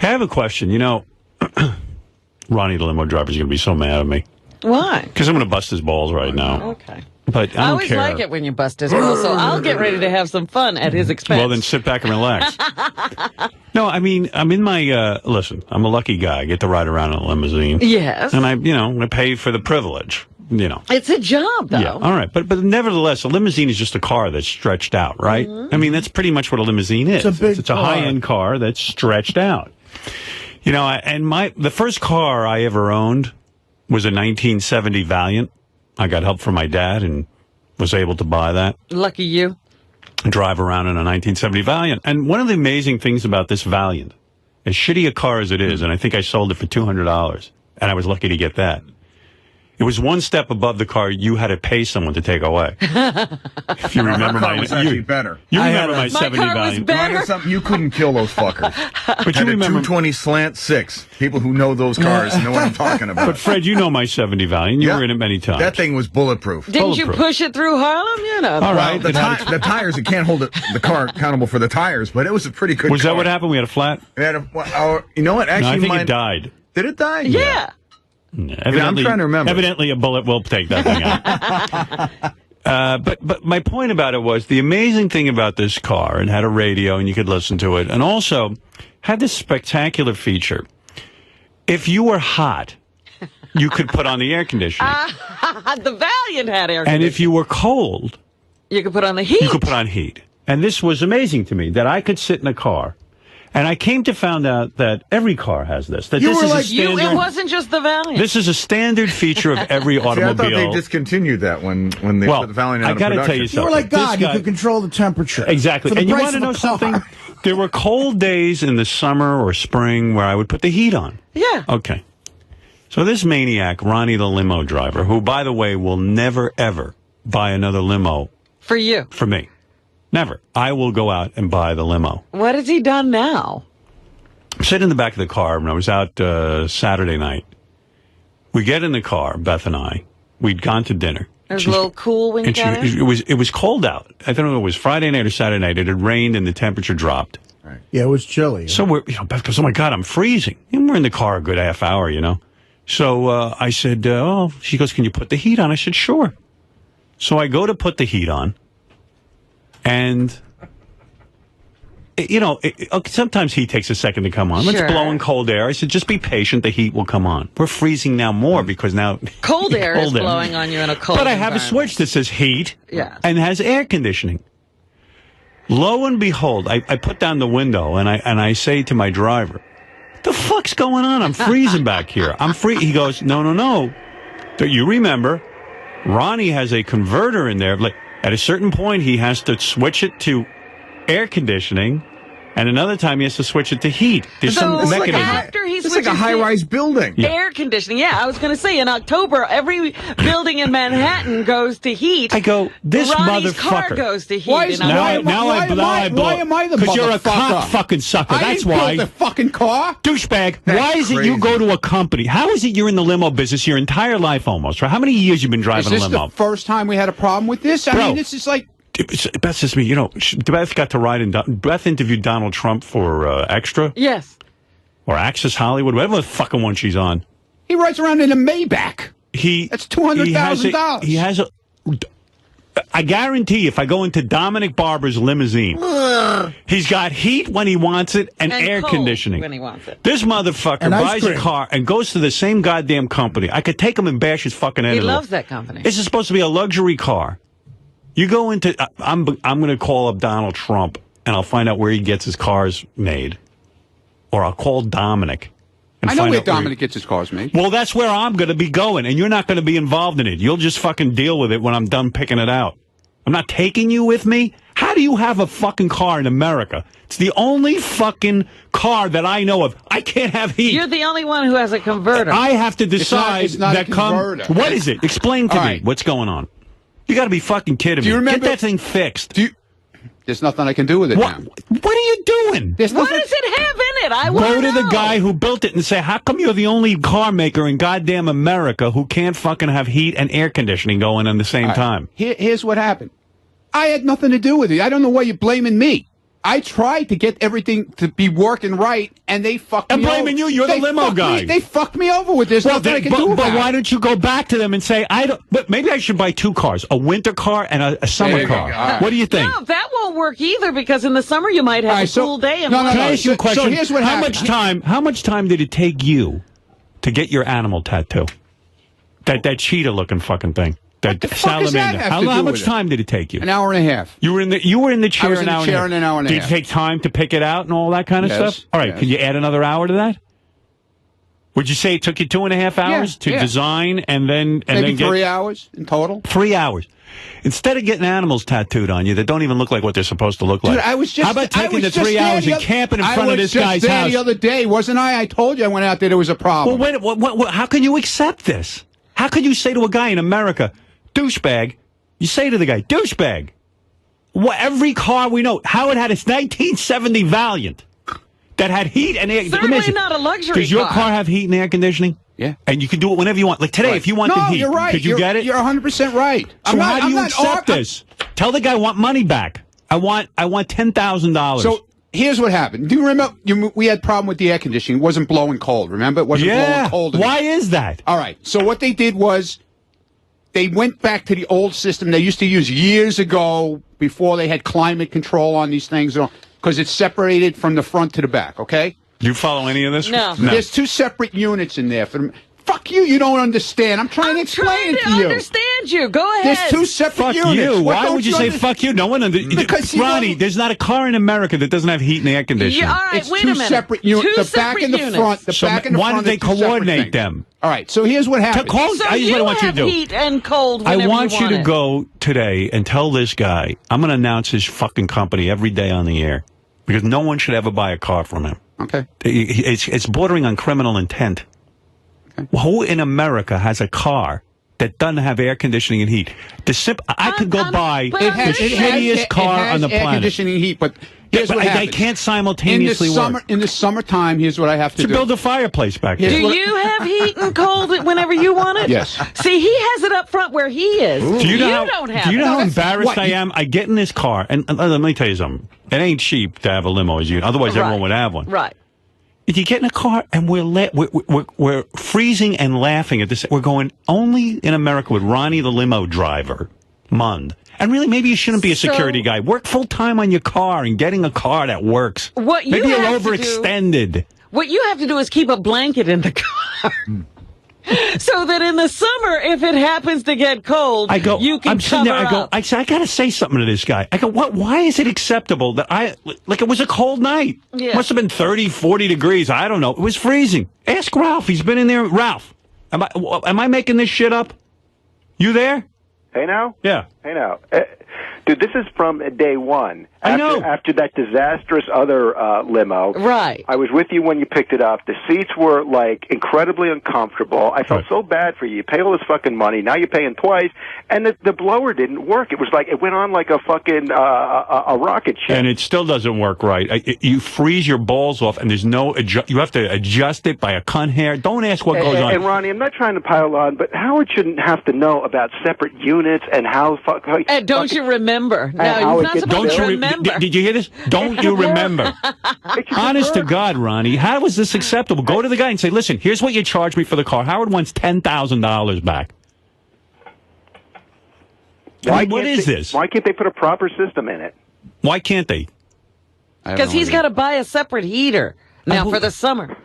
Hey, I have a question. You know, Ronnie the Limo Driver is going to be so mad at me. Why? Because I'm going to bust his balls right now. Okay. But I don't always care. like it when you bust his balls, so I'll get ready to have some fun at his expense. Well, then sit back and relax. No, I mean, I'm in my, listen, I'm a lucky guy. I get to ride around in a limousine. Yes. And I pay for the privilege, you know. It's a job, though. Yeah, all right. But nevertheless, a limousine is just a car that's stretched out, right? Mm-hmm. I mean, that's pretty much what a limousine is. It's a high-end car that's stretched out. You know, and the first car I ever owned was a 1970 Valiant. I got help from my dad and was able to buy that. Lucky you. Drive around in a 1970 Valiant. And one of the amazing things about this Valiant, as shitty a car as it is, and I think I sold it for $200, and I was lucky to get that. It was one step above the car you had to pay someone to take away. If you remember my car was actually better. You remember my 70 car was Valiant. better. You couldn't kill those fuckers. But you Had a remember 220 slant 6. People who know those cars know what I'm talking about. But Fred, you know my 70 Valiant. You were in it many times. That thing was bulletproof. Didn't you push it through Harlem? You know. All right. The tires, it can't hold the car accountable for the tires, but it was a pretty good Was car. that what happened? We had a flat? We had you know what? Actually, No, I think it died. Did it die? Yeah. I'm trying to remember. Evidently, a bullet will take that thing out. But my point about it was the amazing thing about this car, it had a radio and you could listen to it, and also had this spectacular feature. If you were hot, you could put on the air conditioning. The Valiant had air conditioning. And if you were cold, you could put on the heat. you could put on heat. And this was amazing to me, that I could sit in a car. And I came to find out that every car has this. That this is a standard. It wasn't just the Valiant. This is a standard feature of every automobile. See, I thought they discontinued that when they put the Valiant out of production. I got to tell you something. You were like God. You could control the temperature. Exactly. And you want to know something? There were cold days in the summer or spring where I would put the heat on. Yeah. Okay. So this maniac, Ronnie the Limo Driver, who, by the way, will never, ever buy another limo. For you. For me. Never. I will go out and buy the limo. What has he done now? I'm sitting in the back of the car when I was out Saturday night. We get in the car, Beth and I. We'd gone to dinner. It was a little cool when you got in? It was cold out. I don't know if it was Friday night or Saturday night. It had rained and the temperature dropped. Right. Yeah, it was chilly. So Beth goes, oh my God, I'm freezing. And we're in the car a good half hour, you know. So I said, she goes, can you put the heat on? I said, sure. So I go to put the heat on. And, sometimes heat takes a second to come on. Sure. It's blowing cold air. I said, just be patient. The heat will come on. We're freezing now more because now... Cold air is blowing on you in a cold But I have a switch that says heat and has air conditioning. Lo and behold, I put down the window and I say to my driver, the fuck's going on? I'm freezing back here. I'm free. He goes, no. Do you remember, Ronnie has a converter in there. Like, at a certain point, he has to switch it to air conditioning, and another time he has to switch it to heat. There's some mechanism. After he It's switches like a high-rise building. Air conditioning. Yeah, I was going to say, in October, every building in Manhattan goes to heat. I go, this Ronnie's motherfucker. car goes to heat. Why am I the Because you're a motherfucker? cock fucking sucker. I That's didn't why. build the fucking car. Douchebag. That's Why is it you crazy. go to a company? How is it you're in the limo business your entire life almost? Right? How many years you been driving Is a this limo? the first time we had a problem with this? I mean, this is like... Beth says to me, Beth got to ride in. Beth interviewed Donald Trump for Extra Yes. or Access Hollywood, whatever the fucking one she's on. He rides around in a Maybach. That's $200,000. He has a. I guarantee if I go into Dominic Barber's limousine, he's got heat when he wants it and air cold conditioning when he wants it. This motherfucker And ice buys a cream. car and goes to the same goddamn company. I could take him and bash his fucking head. He in. loves that company. This is supposed to be a luxury car. You go into, I'm going to call up Donald Trump and I'll find out where he gets his cars made. Or I'll call Dominic. And I know find where out Dominic gets his cars made. Well, that's where I'm going to be going, and you're not going to be involved in it. You'll just fucking deal with it when I'm done picking it out. I'm not taking you with me. How do you have a fucking car in America? It's the only fucking car that I know of. I can't have heat. You're the only one who has a converter. I have to decide it's not that a converter. What is it? Explain to All me right. what's going on. You got to be fucking kidding me. Do you remember- Get that thing fixed. There's nothing I can do with it What? now. What are you doing? There's What nothing. does it have in it? I want Go to to know. the guy who built it and say, how come you're the only car maker in goddamn America who can't fucking have heat and air conditioning going at the same time? Here's what happened. I had nothing to do with it. I don't know why you're blaming me. I tried to get everything to be working right, and they fucked me over. I'm blaming you. You're the limo guy. They fucked me over with this. Nothing I can do about it. But why don't you go back to them and say, but maybe I should buy 2 cars, a winter car and a summer car. Right. What do you think? No, that won't work either, because in the summer you might have a cool day. And Can I ask you a question? So here's what happened. How much time did it take you to get your animal tattoo? That cheetah-looking fucking thing. What the fuck does that have to do How much with it? time did it take you? An hour and a half. You were in the chair an hour and a half. Did it take time to pick it out and all that kind of stuff? All right, yes. Can you add another hour to that? Would you say it took you 2.5 hours to design and then maybe 3 hours in total? 3 hours. Instead of getting animals tattooed on you that don't even look like what they're supposed to look like. Dude, how about taking the 3 hours and camping in front of this guy's house? I was just there the other day, wasn't I? I told you I went out there was a problem. Well, how can you accept this? How can you say to a guy in America, douchebag, you say to the guy, douchebag. Every car we know, Howard had his 1970 Valiant that had heat and air conditioning. Certainly not a luxury car. Does your car have heat and air conditioning? Yeah. And you can do it whenever you want. Like today, if you want the heat, you're right. could you get it? You're 100% right. So how do you accept this? Tell the guy I want money back. I want $10,000. So here's what happened. Do you remember we had a problem with the air conditioning? It wasn't blowing cold, remember? It wasn't blowing cold. Why is that? All right. So what they did was they went back to the old system they used to use years ago before they had climate control on these things, because it's separated from the front to the back, okay? Do you follow any of this? No. There's 2 separate units in there for them. Fuck you, you don't understand. I'm trying to explain it to you. I'm trying to understand you. Go ahead. There's 2 separate units. You. Why would you say fuck you? No one because Ronnie, there's not a car in America that doesn't have heat and air conditioning. Yeah, all right, it's wait 2 a minute. separate units. The back and the units. front. The back and the front. Why don't they coordinate them? All right, so here's what happened. I just want you to do. Heat and cold whenever I want you to it. go today and tell this guy, I'm going to announce his fucking company every day on the air, because no one should ever buy a car from him. Okay. It's bordering on criminal intent. Okay. Who in America has a car that doesn't have air conditioning and heat? I could go buy the shittiest car on the planet. Air conditioning and heat, but here's what happens. They can't simultaneously work. In the summertime, here's what I have to do. Build a fireplace back there. Do you have heat and cold whenever you want it? Yes. See, he has it up front where he is. Do you know don't have it. Do you know how embarrassed I am? I get in this car, and let me tell you something. It ain't cheap to have a limo, as you. Otherwise, everyone would have one. Right. If you get in a car and we're freezing and laughing at this, we're going only in America with Ronnie the Limo Driver, Mund. And really, maybe you shouldn't be a security guy. Work full time on your car and getting a car that works. Maybe you're overextended. What you have to do is keep a blanket in the car. So that in the summer, if it happens to get cold, you can cover up. I got to say something to this guy. I go, why is it acceptable that it was a cold night. Yeah. Must have been 30, 40 degrees. I don't know. It was freezing. Ask Ralph. He's been in there. Ralph, am I making this shit up? You there? Hey now? Yeah. Hey now. Dude, this is from day one. I know. After that disastrous other limo. Right. I was with you when you picked it up. The seats were, like, incredibly uncomfortable. I felt so bad for you. You pay all this fucking money. Now you're paying twice. And the blower didn't work. It was like, it went on like a fucking a rocket ship. And it still doesn't work right. You freeze your balls off, and there's no you have to adjust it by a cunt hair. Don't ask what goes on. And Ronnie, I'm not trying to pile on, but Howard shouldn't have to know about separate units and how... And don't you remember? No, you're not supposed to remember. Did you hear this? Don't you remember? Honest to God, Ronnie, how was this acceptable? Go to the guy and say, listen, here's what you charged me for the car. Howard wants $10,000 back. What is this? Why can't they put a proper system in it? Why can't they? Because he's got to buy a separate heater now for the summer.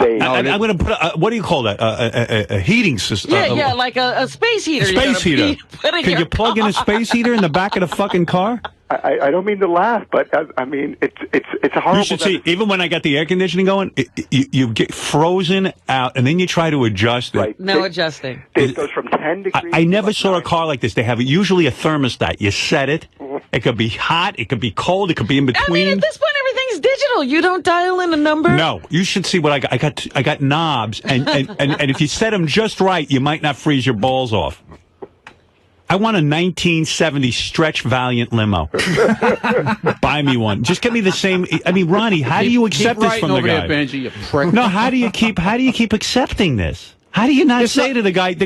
I'm going to put what do you call that? A heating system. Yeah, like a space heater. Space heater. Can you plug in a space heater in the back of the fucking car? I don't mean to laugh, but I mean it's a horrible. You should see. Even when I got the air conditioning going, you get frozen out, and then you try to adjust it. Right. No adjusting. It goes from 10 degrees. I never saw a car like this. They have usually a thermostat. You set it. It could be hot. It could be cold. It could be in between. I mean, at this point, everything's digital. You don't dial in a number. No, you should see what I got. I got knobs, and if you set them just right, you might not freeze your balls off. I want a 1970 Stretch Valiant limo. Buy me one. Just get me the same. I mean, Ronnie, how do you accept this from the guy? Benji, you prick. No, how do you keep accepting this? How do you not say to the guy,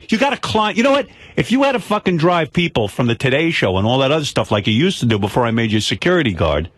you got to climb. You know what? If you had to fucking drive people from the Today Show and all that other stuff like you used to do before I made you a security guard,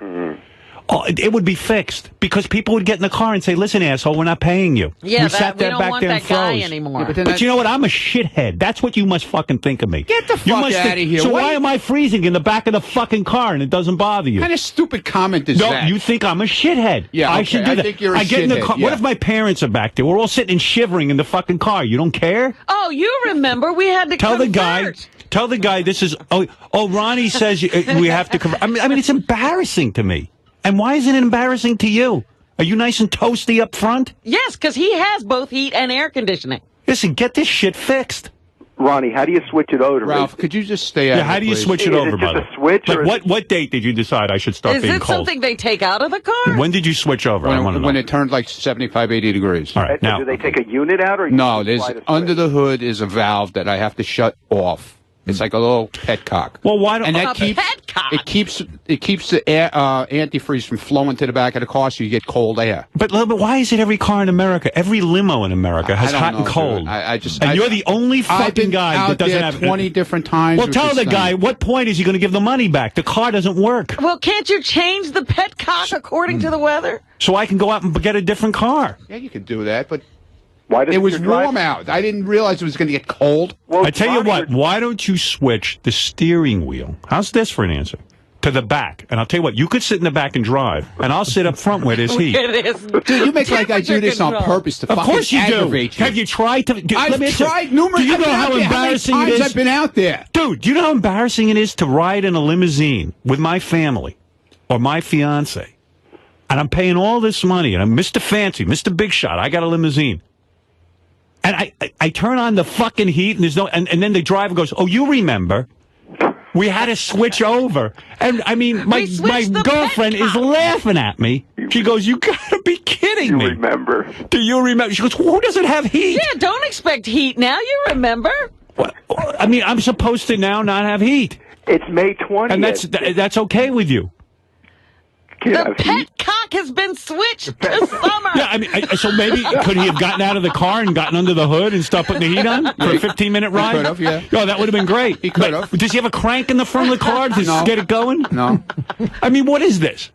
Oh, it would be fixed because people would get in the car and say, "Listen, asshole, we're not paying you." Yeah, we sat there we don't back want there that and guy froze. anymore. Yeah, but you know what? I'm a shithead. That's what you must fucking think of me. Get the fuck out of here. So why am I freezing in the back of the fucking car and it doesn't bother you? What kind of stupid comment is that? No, you think I'm a shithead. Yeah, I should do that. I think you're a get in the shithead, car. yeah. What if my parents are back there? We're all sitting and shivering in the fucking car. You don't care? Oh, you remember we had to Tell the guy this is. Oh, Ronnie says we have to convert. I mean, it's embarrassing to me. And why is it embarrassing to you? Are you nice and toasty up front? Yes, because he has both heat and air conditioning. Listen, get this shit fixed. Ronnie, how do you switch it over? Ralph, could you just stay out? Yeah, how do you switch it over, brother? Is it just a switch? Like, what date did you decide I should start being cold? Is it something they take out of the car? When did you switch over? I want to know. When it turned like 75, 80 degrees. All right, now. Do they take a unit out? Or No, there's under the hood is a valve that I have to shut off. It's like a little petcock. Well, why don't... And that keeps the air, antifreeze from flowing to the back of the car so you get cold air. But why is it every car in America, every limo in America has hot and cold? And you're the only fucking guy that doesn't have... 20 different times. Well, tell the guy, what point is he going to give the money back? The car doesn't work. Well, can't you change the petcock according to the weather? So I can go out and get a different car. Yeah, you can do that, but... It was warm out. I didn't realize it was going to get cold. Well, I tell you what, why don't you switch the steering wheel? How's this for an answer? To the back. And I'll tell you what, you could sit in the back and drive, and I'll sit up front where there's heat. Dude, you make like I do this on purpose to fucking aggravate you. Have you tried to... I've tried numerous... Do you know how embarrassing it is? I've been out there. Dude, do you know how embarrassing it is to ride in a limousine with my family or my fiance? And I'm paying all this money, and I'm Mr. Fancy, Mr. Big Shot. I got a limousine. And I turn on the fucking heat, and there's no, and then the driver goes, "Oh, you remember? We had to switch over." And I mean, my girlfriend is laughing at me. She goes, "You gotta be kidding me!" You remember? Do you remember? She goes, "Who doesn't have heat?" Yeah, don't expect heat now. You remember? What? I mean, I'm supposed to now not have heat. It's May 20th, and that's okay with you. The petcock has been switched to summer. Yeah, I mean, so maybe could he have gotten out of the car and gotten under the hood and stopped putting the heat on for a 15-minute ride? He could have, yeah. Oh, that would have been great. He could have. Does he have a crank in the front of the car to get it going? No. I mean, what is this?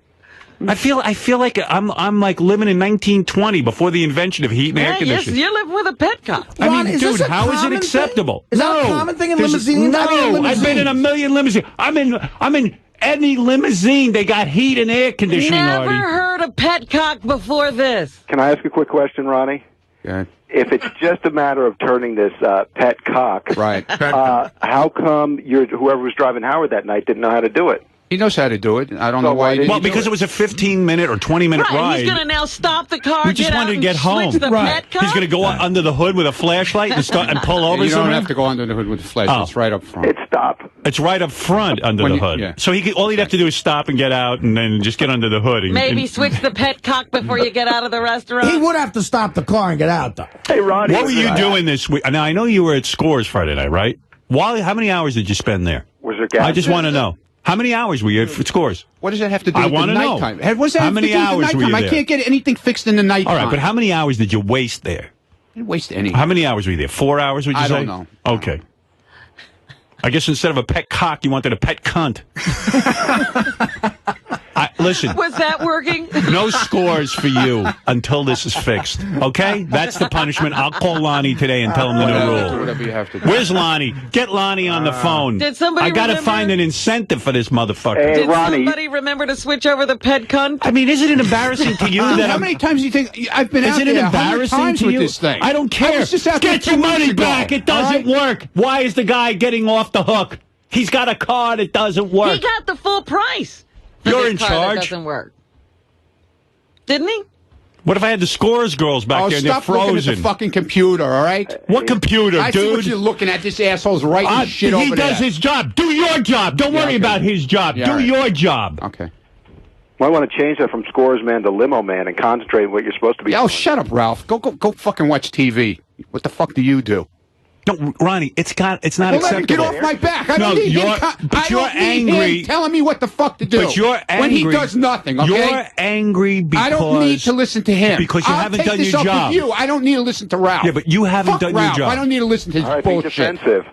I feel like I'm like living in 1920 before the invention of heat and air conditioning. Yes, you live with a petcock. I mean, dude, how is it acceptable? Is that a common thing in limousines? No, I've been in a million limousines. I'm in any limousine. They got heat and air conditioning. Never Artie. heard of petcock before this. Can I ask a quick question, Ronnie? Yeah. If it's just a matter of turning this petcock, Right. How come whoever was driving Howard that night didn't know how to do it? He knows how to do it. I don't know why he didn't. Well, because it was a 15-minute or 20-minute ride. He's going to now stop the car. We just wanted to get home. The petcock? He's going to go under the hood with a flashlight and pull over. You don't somewhere? have to go under the hood with the flashlight. It's right up front. It's stop. It's right up front under the hood. Yeah. So all he'd have to do is stop and get out and then just get under the hood. Maybe switch the petcock before you get out of the restaurant. He would have to stop the car and get out, though. Hey, Ronnie. What were you doing this week? Now, I know you were at Scores Friday night, right? How many hours did you spend there? Was there gas? I just want to know. How many hours were you at Scores? What does that have to do I with the nighttime? know. What does that How have many to do with the hours were you nighttime? there? I can't get anything fixed in the nighttime. All right, but how many hours did you waste there? I didn't waste any. How many hours were you there? 4 hours, would you say? I don't know. Okay. I guess instead of a pet cock, you wanted a pet cunt. Listen. Was that working? No Scores for you until this is fixed. Okay? That's the punishment. I'll call Lonnie today and tell him the new rule. Whatever you have to do. Where's Lonnie? Get Lonnie on the phone. Did somebody I got to remember? find an incentive for this motherfucker. Hey, Did Ronnie. somebody remember to switch over the pet cunt? I mean, isn't it embarrassing to you that How many times do you think I've been out Isn't there it 100 embarrassing times to with you? this thing? I don't care. I was just out there Get your 2 weeks money ago. back. It doesn't work. Why is the guy getting off the hook? He's got a car that doesn't work. He got the full price. for You're this in car that charge. doesn't work. Didn't he? What if I had the Scores girls back there and they're stop looking at frozen? the fucking computer, all right? What computer, I see what dude? you're looking at. This asshole's writing shit over He there. does his job. Do your job. Don't worry okay. about his job. Yeah, Do all right. your job. Okay. Well, I want to change that from Scores Man to Limo Man and concentrate on what you're supposed to be Yeah, doing. oh, shut up, Ralph. Go fucking watch TV. What the fuck do you do? No, Ronnie, it's not Well, let me get acceptable. off my back. I No, don't need you're- him. but you're I don't need angry. him telling me what the fuck to do. But you're angry. when he does nothing. Okay. You're angry because I don't need to listen to him because you I'll haven't take done this your up job. With you. I don't need to listen to Ralph. Yeah, but you haven't Fuck done Ralph. your job. I don't need to listen to his All right, be bullshit. defensive.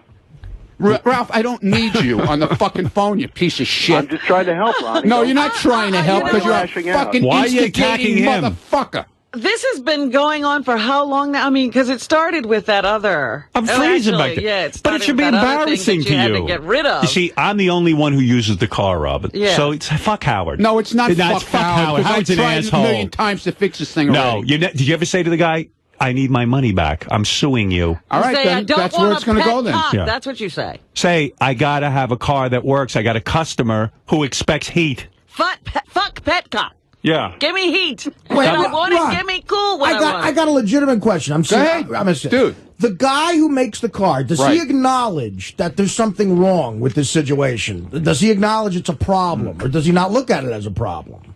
Ralph, I don't need you on the fucking phone, you piece of shit. I'm just trying to help, Ronnie. No, you're not trying to help because you're a fucking Why are you attacking him? Motherfucker. This has been going on for how long now? I mean, because it started with that other. I'm freezing back there. Yeah, but it should be embarrassing to you. Had to get rid of. You see, I'm the only one who uses the car, Robin. Yeah. So it's fuck Howard. No, it's not. It's fuck Howard. Howard's an asshole. I tried a million times to fix this thing already. No, did you ever say to the guy, I need my money back. I'm suing you. All right, then that's where it's going to go then. Yeah. That's what you say. Say, I got to have a car that works. I got a customer who expects heat. Fuck Petcock. Yeah. Give me heat. Wait, I want it. Give me cool when I want. I got a legitimate question. I'm saying, dude. The guy who makes the car, does he acknowledge that there's something wrong with this situation? Does he acknowledge it's a problem, or does he not look at it as a problem?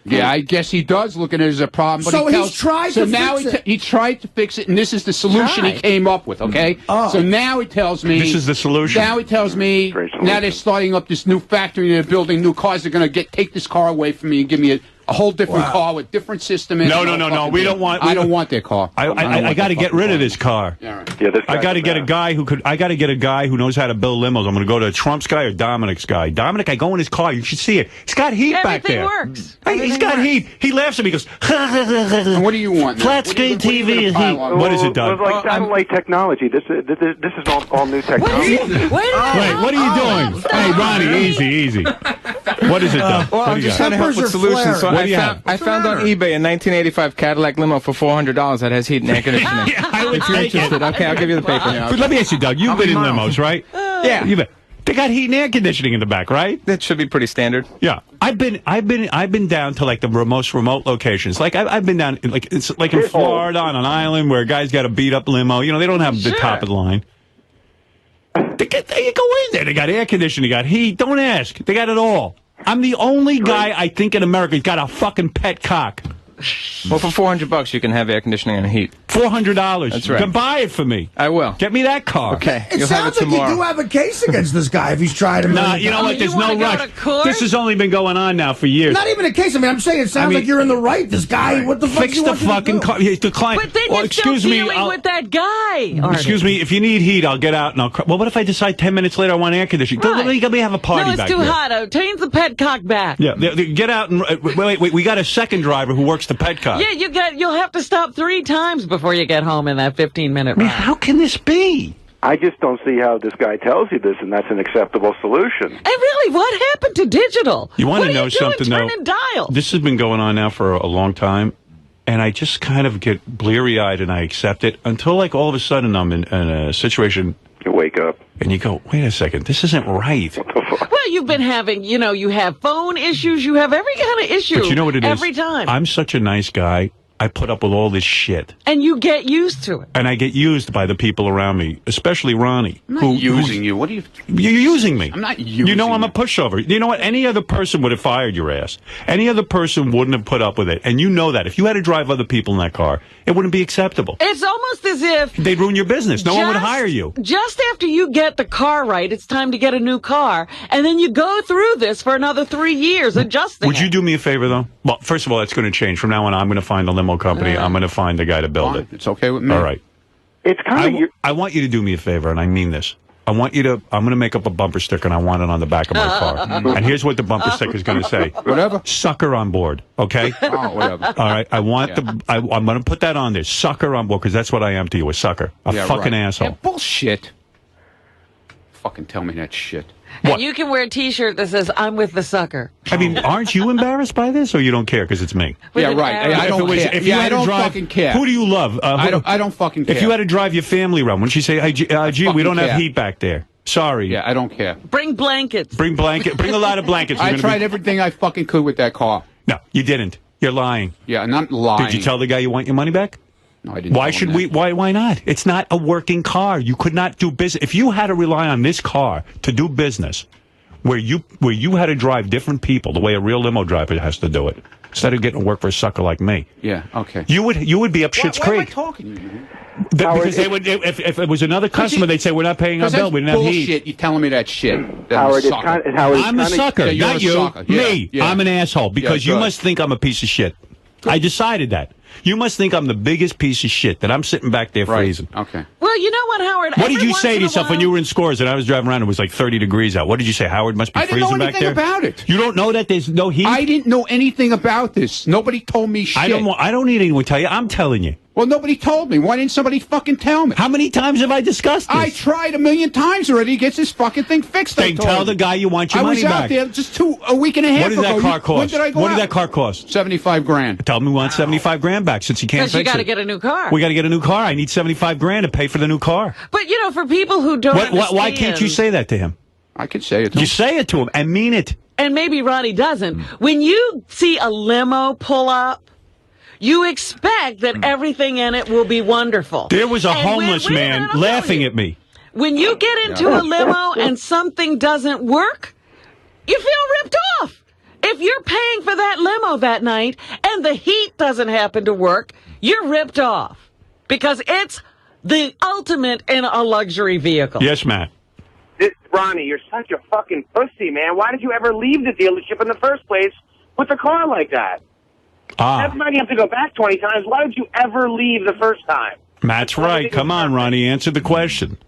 Yeah, I guess he does look at it as a problem. But so he's tried to fix it. He tried to fix it, and this is the solution he came up with, okay? Oh. So now he tells me... This is the solution. Now he tells me, now they're starting up this new factory, they're building new cars, they're going to take this car away from me and give me a whole different car with different system in it. No. We don't want... I don't want their car. I got to get rid of this car. Yeah, this I got to get a guy who could... I got to get a guy who knows how to build limos. I'm going to go to Trump's guy or Dominic's guy. Dominic, I go in his car. You should see it. He's got heat back there. Everything works. He's got heat. He laughs at me. He goes... And what do you want now? Flat screen TV and heat. What is it, Doug? It was like satellite technology. This is all new technology. Wait, what are you doing? Hey, Ronnie, easy. What is it, Doug? Well, I'm just trying to help with solutions. So I found on eBay a 1985 Cadillac limo for $400 that has heat and air conditioning. Yeah, I would if you're take interested, okay, I'll give you the paper. But let me ask you, Doug. You've been in limos, right? Yeah. They got heat and air conditioning in the back, right? That should be pretty standard. Yeah, I've been down to like the most remote locations. Like I've been down in Florida on an island where a guy's got a beat up limo. You know, they don't have the top of the line. They go in there. They got air conditioning. They got heat. Don't ask. They got it all. I'm the only guy I think in America who's got a fucking Petcock. Well, for $400 you can have air conditioning and heat. $400. That's right. Then buy it for me. I will. Get me that car. Okay. It sounds like you do have a case against this guy if he's tried to... No, you know what? There's no rush. This has only been going on now for years. Not even a case. I mean, I'm saying it sounds like you're in the right. This guy, what the fuck fix the fucking car. The client. But then you're still dealing with that guy. Artie. Excuse me. If you need heat, I'll get out and I'll... Well, what if I decide 10 minutes later I want air conditioning? Let me have a party back there. No, it's too hot. Change the Petcock back. Yeah, get out and... Wait. We got a second driver who works the Petcock. Yeah, you'll have to stop 3 times before you get home in that 15-minute ride. How can this be? I just don't see how this guy tells you this, and that's an acceptable solution. And really, what happened to digital? You want to know something, though? Turning dials. This has been going on now for a long time, and I just kind of get bleary-eyed and I accept it until, like, all of a sudden I'm in a situation... You wake up. And you go, wait a second, this isn't right. Well, you've been having, you have phone issues, you have every kind of issue. But you know what it is? Every time. I'm such a nice guy. I put up with all this shit. And you get used to it. And I get used by the people around me, especially Ronnie. I'm not using you. What are you... You're using me. I'm not using you. I'm a pushover. You know what? Any other person would have fired your ass. Any other person wouldn't have put up with it. And you know that. If you had to drive other people in that car, it wouldn't be acceptable. It's almost as if... They'd ruin your business. No one would hire you. Just after you get the car right, it's time to get a new car. And then you go through this for another 3 years adjusting Would you do me a favor, though? Well, first of all, that's going to change. From now on, I'm going to find a limo company. I'm going to find the guy to build it. It's okay with me. All right. It's kind of... I want you to do me a favor, and I mean this. I'm going to make up a bumper sticker, and I want it on the back of my car. And here's what the bumper sticker is going to say. Whatever. Sucker on board, okay? Oh, whatever. All right, I'm going to put that on there. Sucker on board, because that's what I am to you, a sucker. A fucking asshole. Yeah, bullshit. Fucking tell me that shit. And you can wear a T-shirt that says, I'm with the sucker. I mean, aren't you embarrassed by this, or you don't care because it's me? Yeah, right. I don't care. I don't fucking care. Who do you love? I don't fucking care. If you had to drive your family around, wouldn't you say, gee, we don't have heat back there? Sorry. Yeah, I don't care. Bring blankets. Bring a lot of blankets. I tried everything I fucking could with that car. No, you didn't. You're lying. Yeah, I'm not lying. Did you tell the guy you want your money back? No, I didn't. Why should we? Why not? It's not a working car. You could not do business. If you had to rely on this car to do business, where you had to drive different people the way a real limo driver has to do it, instead of getting to work for a sucker like me. Yeah, okay. You would be up Schitt's Creek. Why am I talking to you? Because they would, if it was another customer, they'd say, we're not paying our bill, we didn't have heat. Bullshit, you're telling me that shit. Howard, I'm a sucker, yeah, not you. Sucker. Me. Yeah. I'm an asshole, because you must think I'm a piece of shit. I decided that. You must think I'm the biggest piece of shit that I'm sitting back there freezing. Okay. Well, you know what, Howard? What did you say to yourself when you were in Scores and I was driving around and it was like 30 degrees out? What did you say? Howard must be freezing back there? I didn't know anything about it. You don't know that there's no heat? I didn't know anything about this. Nobody told me shit. I don't need anyone to tell you. I'm telling you. Well, nobody told me. Why didn't somebody fucking tell me? How many times have I discussed this? I tried 1,000,000 times already to get this fucking thing fixed. Then tell the guy you want your money back. I was out there just a week and a half ago. What did that car cost? When did I go What out? did that car cost? $75,000. Tell him we want 75,000 back since he can't fix it. Because you got to get a new car. We got to get a new car. I need 75,000 to pay for the new car. But, you know, for people who don't understand... Why can't you say that to him? I could say it to him. You say it to him and mean it. And maybe Ronnie doesn't. When you see a limo pull up, you expect that everything in it will be wonderful. There was a homeless man laughing at me. When you get into a limo and something doesn't work, you feel ripped off. If you're paying for that limo that night and the heat doesn't happen to work, you're ripped off. Because it's the ultimate in a luxury vehicle. Yes, Matt. Ronnie, you're such a fucking pussy, man. Why did you ever leave the dealership in the first place with a car like that? Everybody have to go back 20 times. Why did you ever leave the first time? Matt's right. Come on, Ronnie. Answer the question.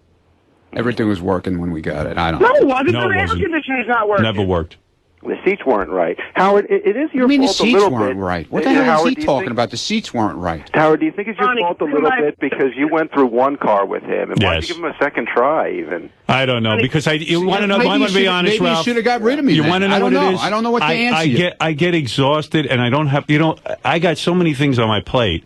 Everything was working when we got it. I don't know. No, it wasn't. The air conditioner's not working. Never worked. The seats weren't right. Howard, it is your fault the seats a little weren't bit. right. What the hell is he talking about? The seats weren't right. Howard, do you think it's your fault a little bit because you went through one car with him? And why did you give him a second try, even? I don't know, because you want to know, I want to be honest, Maybe Ralph. you should have got rid of me. You want to know what it is? I don't know what the answer is. I get exhausted, and I don't have, I got so many things on my plate.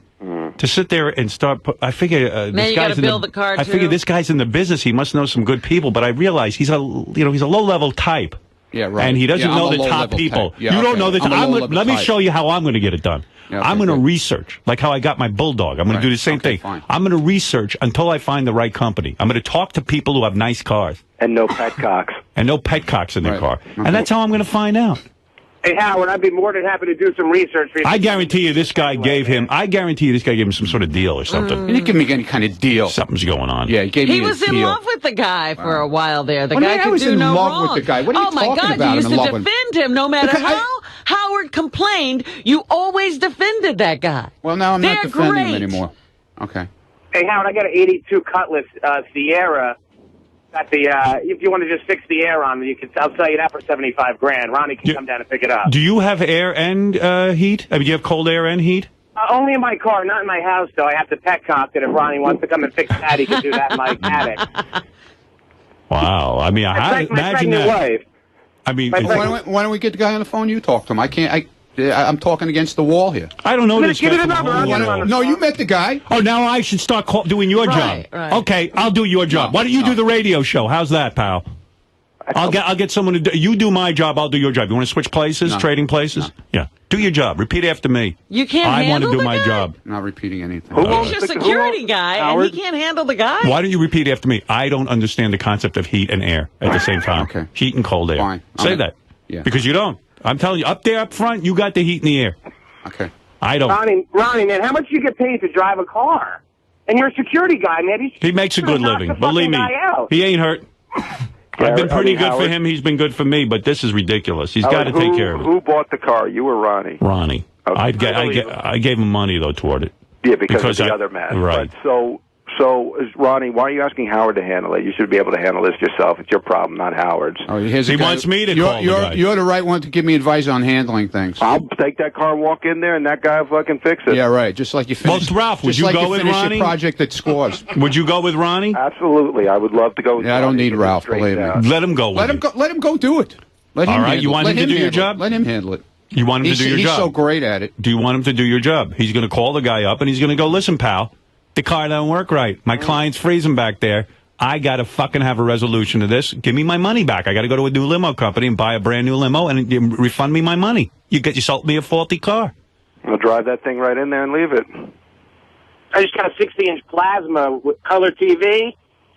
To sit there and start, I figure now you got to build the car. I figure this guy's in the business. He must know some good people, but I realize he's a low level type. Yeah, right. And he doesn't know the top people. Yeah, you don't know the top. Let me type. show you how I'm going to get it done. Yeah, I'm going to research, like how I got my bulldog. I'm going to do the same thing. Fine. I'm going to research until I find the right company. I'm going to talk to people who have nice cars. And no Petcocks. And no Petcocks in their car. And that's how I'm going to find out. Hey, Howard, I'd be more than happy to do some research for you. I guarantee you this guy gave him some sort of deal or something. He didn't give me any kind of deal. Something's going on. Yeah, he gave me a deal. He was in love with the guy for a while there. The guy I could was do in no love wrong. with the guy. What are you talking God, about? you used I'm in to love with defend him no matter how Howard complained. You always defended that guy. Well, now I'm not defending him anymore. Okay. Hey, Howard, I got an 82 Cutlass Sierra. Got the if you want to just fix the air on it, I'll sell you that for $75,000. Ronnie can come down and pick it up. Do you have air and heat? I mean, do you have cold air and heat? Only in my car, not in my house, though. I have to Petcock it. If Ronnie wants to come and fix that, he can do that in my attic. Wow. I mean, imagine that. Wife. I mean, why don't we get the guy on the phone? You talk to him. I can't. I'm talking against the wall here. I don't know this guy. No, you met the guy. Oh, now I should start doing your job. Right. Okay, I'll do your job. Why don't you do the radio show? How's that, pal? I'll get someone to do. You do my job. I'll do your job. You want to switch places, trading places? No. Yeah. Do your job. Repeat after me. You can't. I want handle to do my guy? job. I'm not repeating anything. He's your security guy, and he can't handle the guy. Why don't you repeat after me? I don't understand the concept of heat and air at the same time. Okay. Heat and cold air. Fine. Say that. Yeah. Because you don't. I'm telling you, up there, up front, you got the heat in the air. Okay. I don't. Ronnie, man, how much do you get paid to drive a car? And you're a security guy, man. He makes a good living. Believe me, he ain't hurt. I've been pretty good for him. He's been good for me, but this is ridiculous. He's got to take care of it. Who bought the car? You or Ronnie? Ronnie. Okay. I gave him money, though, toward it. Yeah, because of the other man. Right. But so, Ronnie, why are you asking Howard to handle it? You should be able to handle this yourself. It's your problem, not Howard's. Oh, he wants me to call the guy. You're the right one to give me advice on handling things. I'll take that car, walk in there, and that guy will fucking fix it. Yeah, right. Just like you finished. Well, Ralph, would you go with Ronnie? Your project that scores. Would you go with Ronnie? Absolutely. I would love to go with Ronnie. I don't need Ralph, believe me. Let him go with Let him go do it. Let him All right, you want him to do your job? Let him handle it. You want him to do your job? He's so great at it. Do you want him to do your job? He's going to call the guy up, and he's going to go, listen, pal, the car don't work right. My client's freezing back there. I got to fucking have a resolution to this. Give me my money back. I got to go to a new limo company and buy a brand new limo and refund me my money. You sold me a faulty car. I'll drive that thing right in there and leave it. I just got a 60-inch plasma with color TV,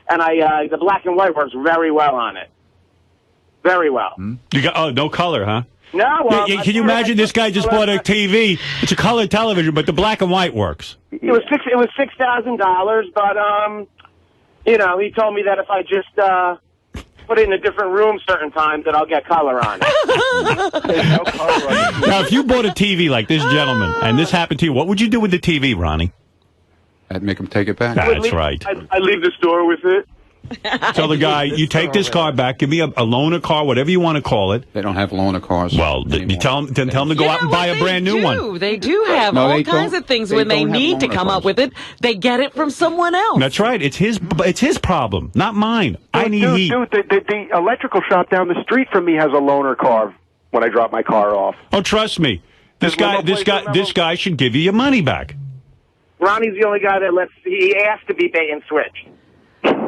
and the black and white works very well on it. Very well. You got no color, huh? No. Well, can you imagine this guy just bought a TV? It's a color television, but the black and white works. It was $6,000, but he told me that if I just put it in a different room certain times, and I'll get color on it. There's no color on it. Now, if you bought a TV like this gentleman, and this happened to you, what would you do with the TV, Ronnie? I'd make him take it back. That's right. I leave the store with it. Tell the guy, you take this car back, give me a loaner car, whatever you want to call it. They don't have loaner cars. Well, you tell them to go out and buy a brand new one. They do have all kinds of things when they need to come up with it. They get it from someone else. That's right. It's his problem, not mine. I need heat. Dude, the electrical shop down the street from me has a loaner car when I drop my car off. Oh, trust me. This guy should give you your money back. Ronnie's the only guy that he asked to be bait and switch.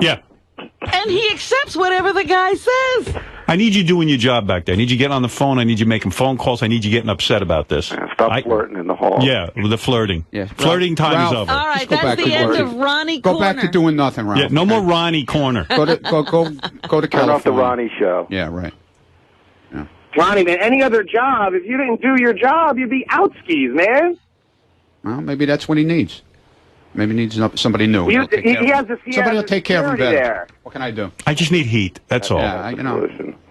Yeah. And he accepts whatever the guy says. I need you doing your job back there. I need you getting on the phone. I need you making phone calls. I need you getting upset about this. Stop flirting in the hall. Yeah, the flirting. Yeah. Flirting time is over. All right, that's the end of Ronnie Go Corner. back to doing nothing, Ralph. Yeah, no more Ronnie Corner. Go to California. Turn off the Ronnie show. Yeah, right. Yeah. Ronnie, man, any other job, if you didn't do your job, you'd be out skis, man. Well, maybe that's what he needs. Maybe he needs somebody new. Somebody will take care of him better. There. What can I do? I just need heat. That's all. Yeah,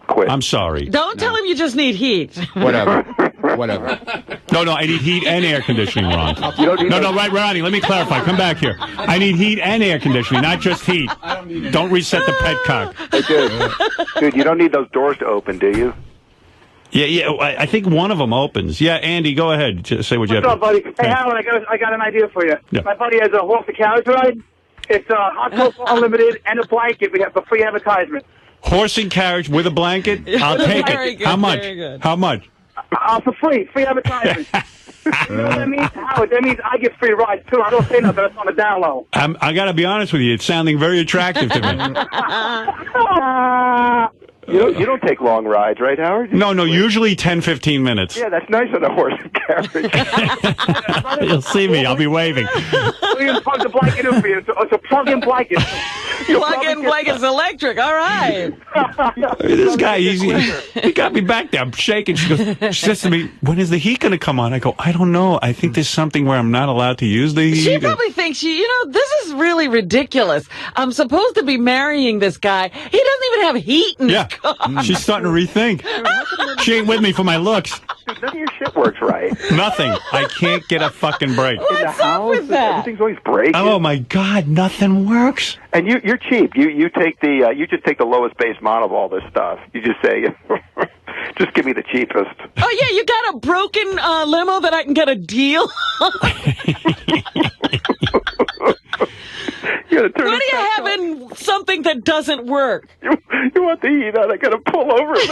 Quit. I'm sorry. Don't tell him you just need heat. Whatever. No, I need heat and air conditioning, Ron. No, right, Ronnie, let me clarify. Come back here. I need heat and air conditioning, not just heat. Don't reset the petcock. Hey, dude, you don't need those doors to open, do you? Yeah, I think one of them opens. Yeah, Andy, go ahead. Just say what you have. What's up, buddy? Hey, Howard, I got an idea for you. Yeah. My buddy has a horse and carriage ride. It's hot cocoa unlimited and a blanket. We have a free advertisement. Horse and carriage with a blanket? I'll take it. Good, How much? How much? For free advertisement. You know what that means, Howard? That means I get free rides, too. I don't say nothing. That's on the down low. I got to be honest with you. It's sounding very attractive to me. You don't take long rides, right, Howard? No, usually 10, 15 minutes. Yeah, that's nice on a horse and carriage. You'll see me. I'll be waving. We can plug the blanket in for you. It's a plug-in blanket. Plug-in blanket's electric. All right. This guy, he got me back there. I'm shaking. She says to me, when is the heat going to come on? I go, I don't know. I think there's something where I'm not allowed to use the heat. She probably thinks, this is really ridiculous. I'm supposed to be marrying this guy. He doesn't even have heat in his car. She's starting to rethink. She ain't with me for my looks. Dude, none of your shit works right. Nothing. I can't get a fucking break. What's up with that? Everything's always breaking. Oh my God, nothing works. And you're cheap. You take you just take the lowest base model of all this stuff. You just say, just give me the cheapest. Oh yeah, you got a broken limo that I can get a deal. When are you having something that doesn't work? You want the heat on? I got to pull over and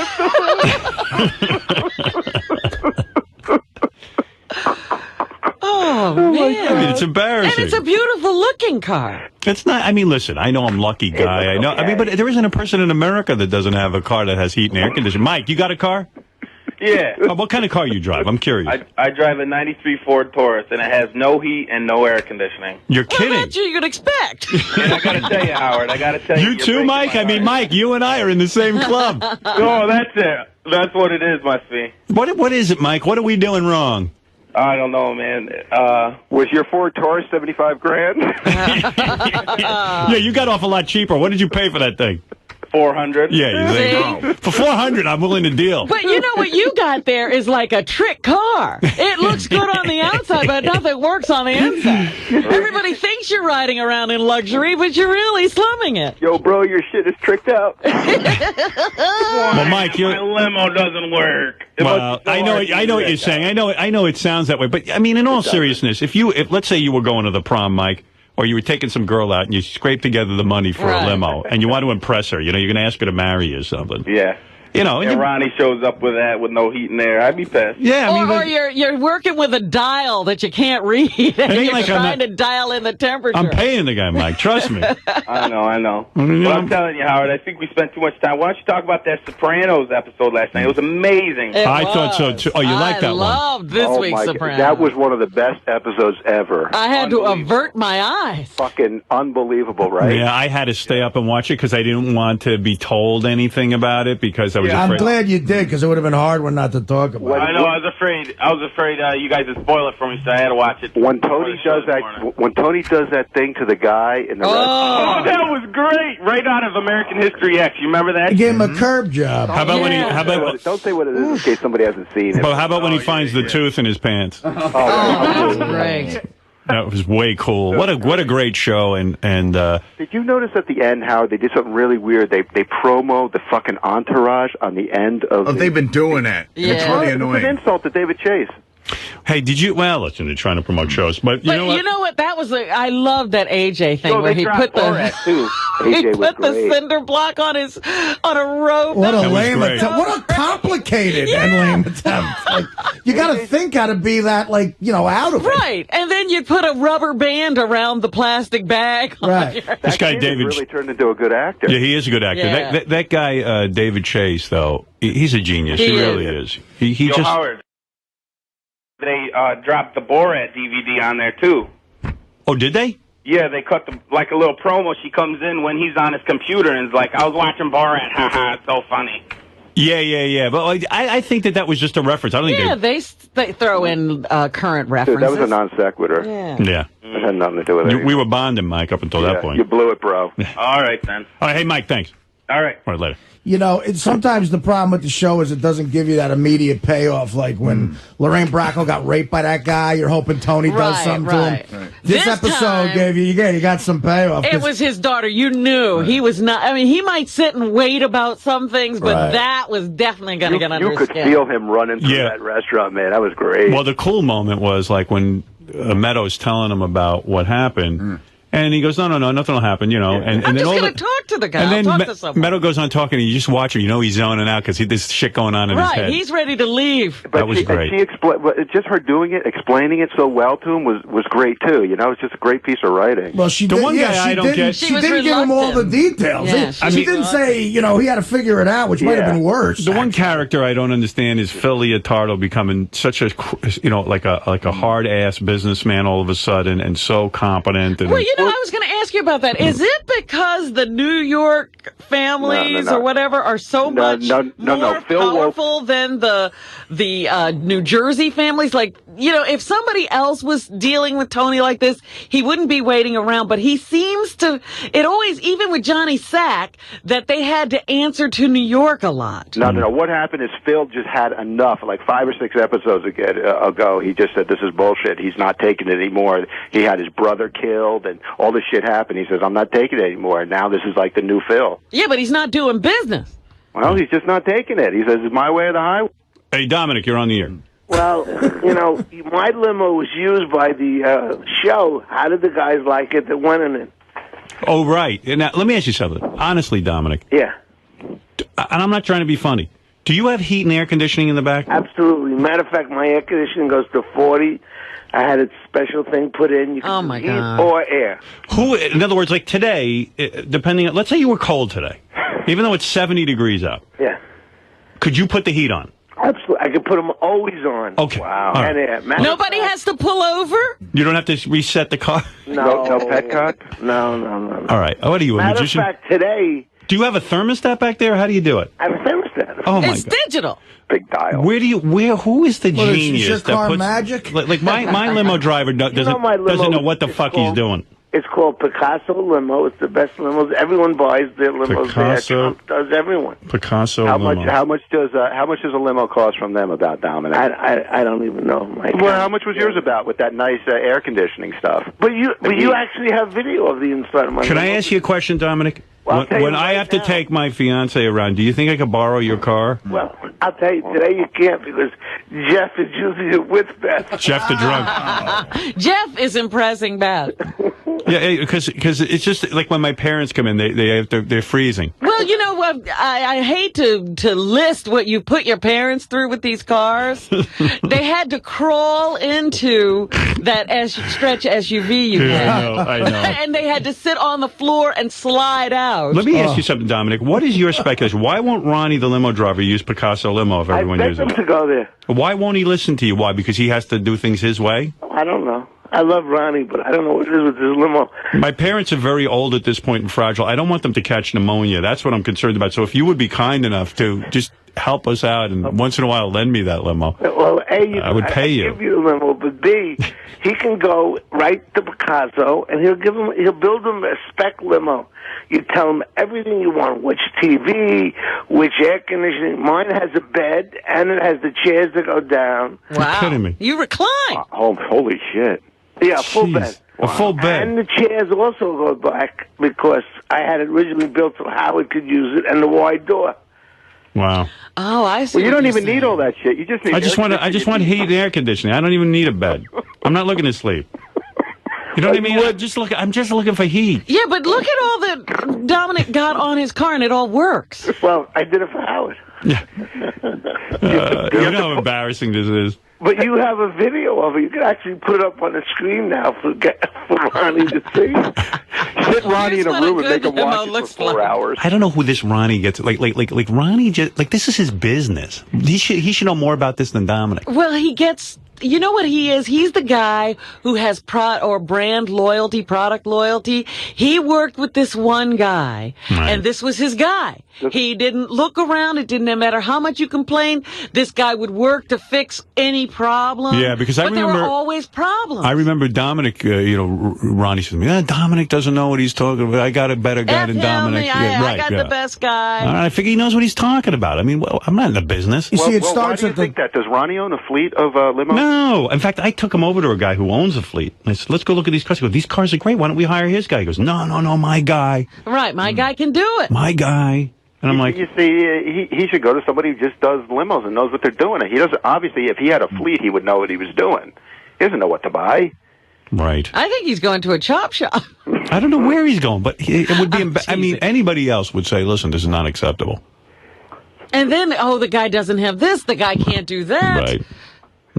Oh, man. It's embarrassing. And it's a beautiful looking car. It's not. I mean, listen, I know I'm lucky guy. I know. I mean, but there isn't a person in America that doesn't have a car that has heat and air conditioning. Mike, you got a car? Yeah. What kind of car you drive? I'm curious. I drive a 93 Ford Taurus, and it has no heat and no air conditioning. You're kidding. Well, that's what you could expect. And I got to tell you, Howard, You too, Mike? I mean, Mike, you and I are in the same club. No, that's it. That's what it is, must be. What is it, Mike? What are we doing wrong? I don't know, man. Was your Ford Taurus $75,000? Yeah, you got off a lot cheaper. What did you pay for that thing? $400. Yeah, you think? For $400, I'm willing to deal. But you know what you got there is like a trick car. It looks good on the outside, but nothing works on the inside. Everybody thinks you're riding around in luxury, but you're really slumming it. Yo, bro, your shit is tricked out. Well, Mike, my limo doesn't work. Well, I know what you're saying. I know it sounds that way, but I mean, in all seriousness, if let's say you were going to the prom, Mike, or you were taking some girl out and you scraped together the money for a limo, and you want to impress her, you're going to ask her to marry you or something. Yeah. And Ronnie shows up with that with no heat in there. I'd be pissed. Yeah, I mean, or you're working with a dial that you can't read, and you're trying to dial in the temperature. I'm paying the guy, Mike. Trust me. I know. Well, I'm telling you, Howard, I think we spent too much time. Why don't you talk about that Sopranos episode last night? It was amazing. I thought so, too. Oh, you like that one? I loved this week's Sopranos. That was one of the best episodes ever. I had to avert my eyes. Fucking unbelievable, right? Yeah, I had to stay up and watch it because I didn't want to be told anything about it because I was afraid. I'm glad you did, because it would have been hard one not to talk about. I know. I was afraid you guys would spoil it for me, so I had to watch it. When Tony does that thing to the guy in the restaurant. Oh, that was great! Right out of American History X. You remember that? He gave him a curb job. How about when he? How about? Don't say what it is in case somebody hasn't seen it. But how about when he finds the tooth in his pants? Oh, that was great. That was way cool. What a great show. And did you notice at the end how they did something really weird? They promo the fucking entourage on the end of. Oh, they've been doing that. Yeah. It's really annoying. It's an insult to David Chase. Hey, did you? Well, listen, they're trying to promote shows, but you know what? That was I love that AJ thing where he put the cinder block on a rope. What a lame attempt! What a complicated and lame attempt! Like, you got to think how to be that, out of it. Right, and then you put a rubber band around the plastic bag. Right. This guy David really turned into a good actor. Yeah, he is a good actor. Yeah. That guy David Chase, though, he's a genius. He really is. He just. Howard. They dropped the Borat DVD on there too. Oh, did they? Yeah, they cut like a little promo. She comes in when he's on his computer and is like, "I was watching Borat. Haha, it's so funny." Yeah. But I think that was just a reference. I don't think. Yeah, they throw in current references. Dude, that was a non sequitur. Yeah. It had nothing to do with it. We were bonding, Mike, up until that point. You blew it, bro. All right, then. All right, hey, Mike, thanks. All right. Later. Sometimes the problem with the show is it doesn't give you that immediate payoff. Like when Lorraine Bracco got raped by that guy, you're hoping Tony does something to him. Right. This episode gave you got some payoff. It was his daughter. You knew he was not. I mean, he might sit and wait about some things, but that was definitely going to get under his skin. You could feel him running through that restaurant, man. That was great. Well, the cool moment was like when Meadows telling him about what happened. And he goes, no, nothing will happen, And I'm then just going to talk to the guy. And then talk to someone. Meadow goes on talking, and you just watch him. He's zoning out because there's shit going on in his head. He's ready to leave. That was great. Just her doing it, explaining it so well to him was great, too. It's just a great piece of writing. Well, she didn't give him all the details. Yeah, she didn't say, he had to figure it out, which might have been worse. The one character I don't understand is Phil Leotardo becoming such a, like a hard-ass businessman all of a sudden and so competent. And, I was going to ask you about that. Is it because the New York families or whatever are so much more powerful than the New Jersey families? Like, if somebody else was dealing with Tony like this, he wouldn't be waiting around. But he seems to, it always, even with Johnny Sack, that they had to answer to New York a lot. No. What happened is Phil just had enough. Like 5 or 6 episodes ago, he just said, this is bullshit. He's not taking it anymore. He had his brother killed and all this shit happened. He says, I'm not taking it anymore. And now this is like the new Phil. Yeah, but he's not doing business. Well, he's just not taking it. He says, it's my way or the highway. Hey, Dominic, you're on the air. Well, my limo was used by the show. How did the guys like it that went in it? Oh, right. Now, let me ask you something. Honestly, Dominic. Yeah. And I'm not trying to be funny. Do you have heat and air conditioning in the back? Absolutely. Matter of fact, my air conditioning goes to 40. I had a special thing put in. You can heat or air. In other words, like today, depending on, let's say you were cold today, even though it's 70 degrees out. Yeah. Could you put the heat on? Absolutely. I could put them always on. Okay. Wow. Right. And nobody has to pull over? You don't have to reset the car? No Petcock? No. All right. What are you, a magician? Matter of fact, today... Do you have a thermostat back there? How do you do it? I have a thermostat. Oh, my God. It's digital. Big dial. Who is the genius is your that car puts... magic? Like my limo driver doesn't know what the fuck he's doing. It's called Picasso Limo. It's the best limos. Everyone buys their limos there. Trump does everyone. Picasso Limo. How much does a limo cost from them about, Dominic? I don't even know. Well, how much was yours about with that nice air conditioning stuff? But you actually have video of the inside of my Can limo. I ask you a question, Dominic? Well, when I have to take my fiance around, do you think I could borrow your car? Well, I'll tell you, today you can't because Jeff is using it with Beth. Jeff the drunk. Jeff is impressing Beth. Yeah, because it's just like when my parents come in, they're freezing. Well, I hate to list what you put your parents through with these cars. They had to crawl into that stretch SUV you had. I know. And they had to sit on the floor and slide out. Let me ask you something, Dominic. What is your speculation? Why won't Ronnie the Limo Driver use Picasso Limo if everyone uses it? I begged him to go there. Why won't he listen to you? Why? Because he has to do things his way? I don't know. I love Ronnie, but I don't know what it is with this limo. My parents are very old at this point and fragile. I don't want them to catch pneumonia. That's what I'm concerned about. So if you would be kind enough to just help us out and once in a while lend me that limo. Well, A, I would pay you. Give you a limo, but B, he can go right to Picasso and he'll build him a spec limo. You tell him everything you want, which TV, which air conditioning. Mine has a bed and it has the chairs that go down. Wow. You're kidding me. You recline. Holy shit. Yeah, a full bed. A full bed. And the chairs also go back because I had it originally built so Howard could use it and the wide door. Wow. Oh, I see. Well, you don't even need all that shit. You just need. I just want heat and air conditioning. I don't even need a bed. I'm not looking to sleep. You know what I mean? I'm just looking for heat. Yeah, but look at all that Dominic got on his car, and it all works. Well, I did it for Howard. Yeah. You know how embarrassing this is. But you have a video of it. You can actually put it up on the screen now for Ronnie to see. Sit Ronnie in a room and make him watch it for 4 hours. I don't know who this Ronnie gets. Like Ronnie just this is his business. He should know more about this than Dominic. Well, he gets. You know what he is? He's the guy who has brand loyalty, product loyalty. He worked with this one guy, and this was his guy. He didn't look around. It didn't matter how much you complained. This guy would work to fix any problem. Yeah, because I remember there were always problems. I remember Dominic. Ronnie said to me, Dominic doesn't know what he's talking about. I got a better guy than Dominic. I got the best guy. I figure he knows what he's talking about. I mean, I'm not in the business. You see, it starts why do you think that? Does Ronnie own a fleet of limos? No. In fact, I took him over to a guy who owns a fleet. I said, let's go look at these cars. He goes, these cars are great. Why don't we hire his guy? He goes, no, my guy. Right, my guy can do it. My guy. And I'm like, you see, he should go to somebody who just does limos and knows what they're doing. He doesn't. Obviously, if he had a fleet, he would know what he was doing. He doesn't know what to buy. Right. I think he's going to a chop shop. I don't know where he's going, but it would be. I mean, anybody else would say, listen, this is not acceptable. And then, the guy doesn't have this. The guy can't do that. Right.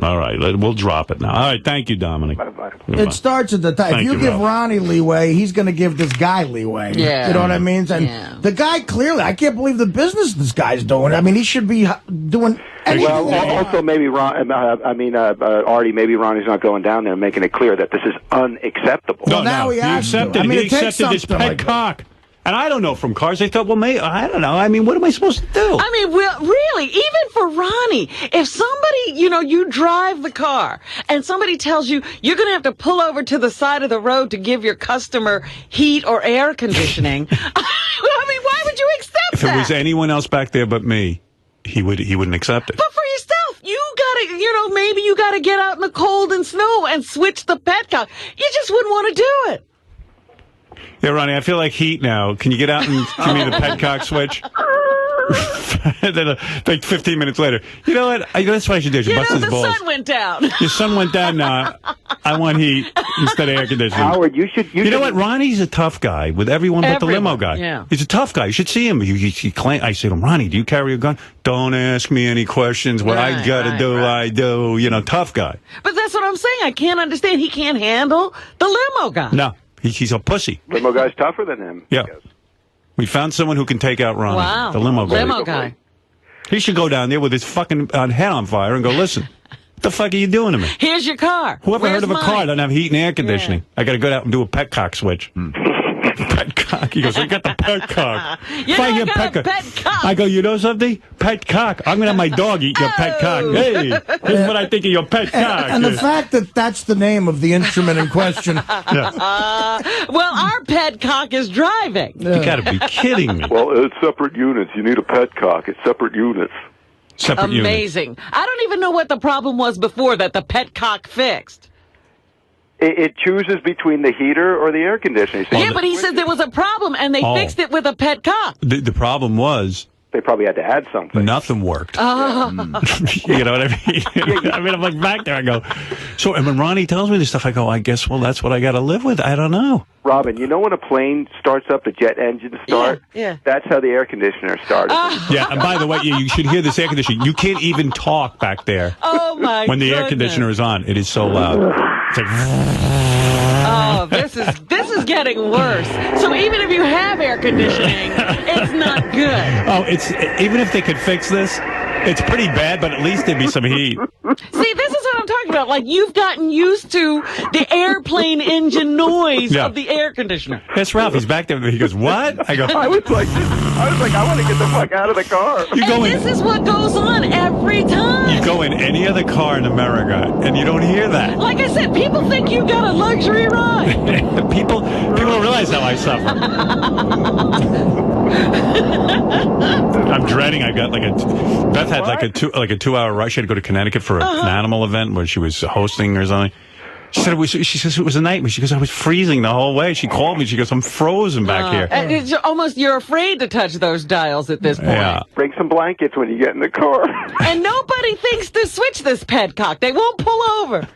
All right, we'll drop it now. All right, thank you, Dominic. Bye-bye. It starts at the time. If you give Ronnie leeway, he's going to give this guy leeway. Yeah. You know what I mean? And the guy, clearly, I can't believe the business this guy's doing. I mean, he should be doing anything. Well, also maybe Artie, maybe Ronnie's not going down there and making it clear that this is unacceptable. No, now he accepted. He accepted this Petcock. And I don't know from cars. They thought, well, I don't know. I mean, what am I supposed to do? I mean, really, even for Ronnie, if somebody, you drive the car and somebody tells you you're going to have to pull over to the side of the road to give your customer heat or air conditioning, I mean, why would you accept that? If it was anyone else back there but me, he wouldn't accept it. But for yourself, you gotta, maybe you gotta get out in the cold and snow and switch the Petcock. You just wouldn't want to do it. Yeah, Ronnie, I feel like heat now. Can you get out and give me the Petcock switch? Then, like 15 minutes later. You know what? That's what I should do. I should bust his balls. The sun went down. Your sun went down now. I want heat instead of air conditioning. Howard, you should. You know what? Ronnie's a tough guy with everyone but the limo guy. Yeah. He's a tough guy. You should see him. I say to him, Ronnie, do you carry a gun? Don't ask me any questions. What I gotta do, I do. Tough guy. But that's what I'm saying. I can't understand. He can't handle the limo guy. No. He's a pussy. Limo guy's tougher than him. Yeah. We found someone who can take out Ronnie. Wow. The limo guy. Limo guy. He should go down there with his fucking head on fire and go, listen, what the fuck are you doing to me? Here's your car. Whoever heard of a car doesn't have heat and air conditioning? Yeah. I got to go out and do a Petcock switch. Petcock. He goes, I got the Petcock. You got a Petcock. I go, you know something? Petcock. I'm going to have my dog eat your Petcock. Hey, here's what I think of your Petcock. And the fact that that's the name of the instrument in question. Well, our Petcock is driving. You got to be kidding me. Well, it's separate units. You need a Petcock. It's separate units. Amazing. Units. I don't even know what the problem was before that the Petcock fixed. It chooses between the heater or the air conditioning. Yeah, but he said there was a problem, and they fixed it with a Petcock. The problem was... They probably had to add something. Nothing worked. You know what I mean? I mean, I'm like back there, I go... So, and when Ronnie tells me this stuff, I go, I guess, well, that's what I got to live with. I don't know. Robin, you know when a plane starts up, the jet engine start? Yeah. That's how the air conditioner started. Yeah, and by the way, you should hear this air conditioning. You can't even talk back there. Oh, my When the air conditioner is on. It is so loud. It's like... Oh, this is getting worse. So even if you have air conditioning, it's not good. Oh, even if they could fix this, it's pretty bad, but at least there'd be some heat. See, this is what I'm talking about. Like, you've gotten used to the airplane engine noise of the air conditioner. That's Ralph. He's back there. He goes, what? I go, I was like, I want to get the fuck out of the car. This is what goes on every time. You go in any other car in America, and you don't hear that. Like I said, people think you got a luxury ride. people don't realize how I suffer. I'm dreading. I got Beth had like a 2-hour ride. She had to go to Connecticut for an animal event where she was hosting or something. She says it was a nightmare. She goes, I was freezing the whole way. She called me. She goes, I'm frozen back here. And it's almost you're afraid to touch those dials at this point. Yeah. Bring some blankets when you get in the car. And nobody thinks to switch this Petcock. They won't pull over.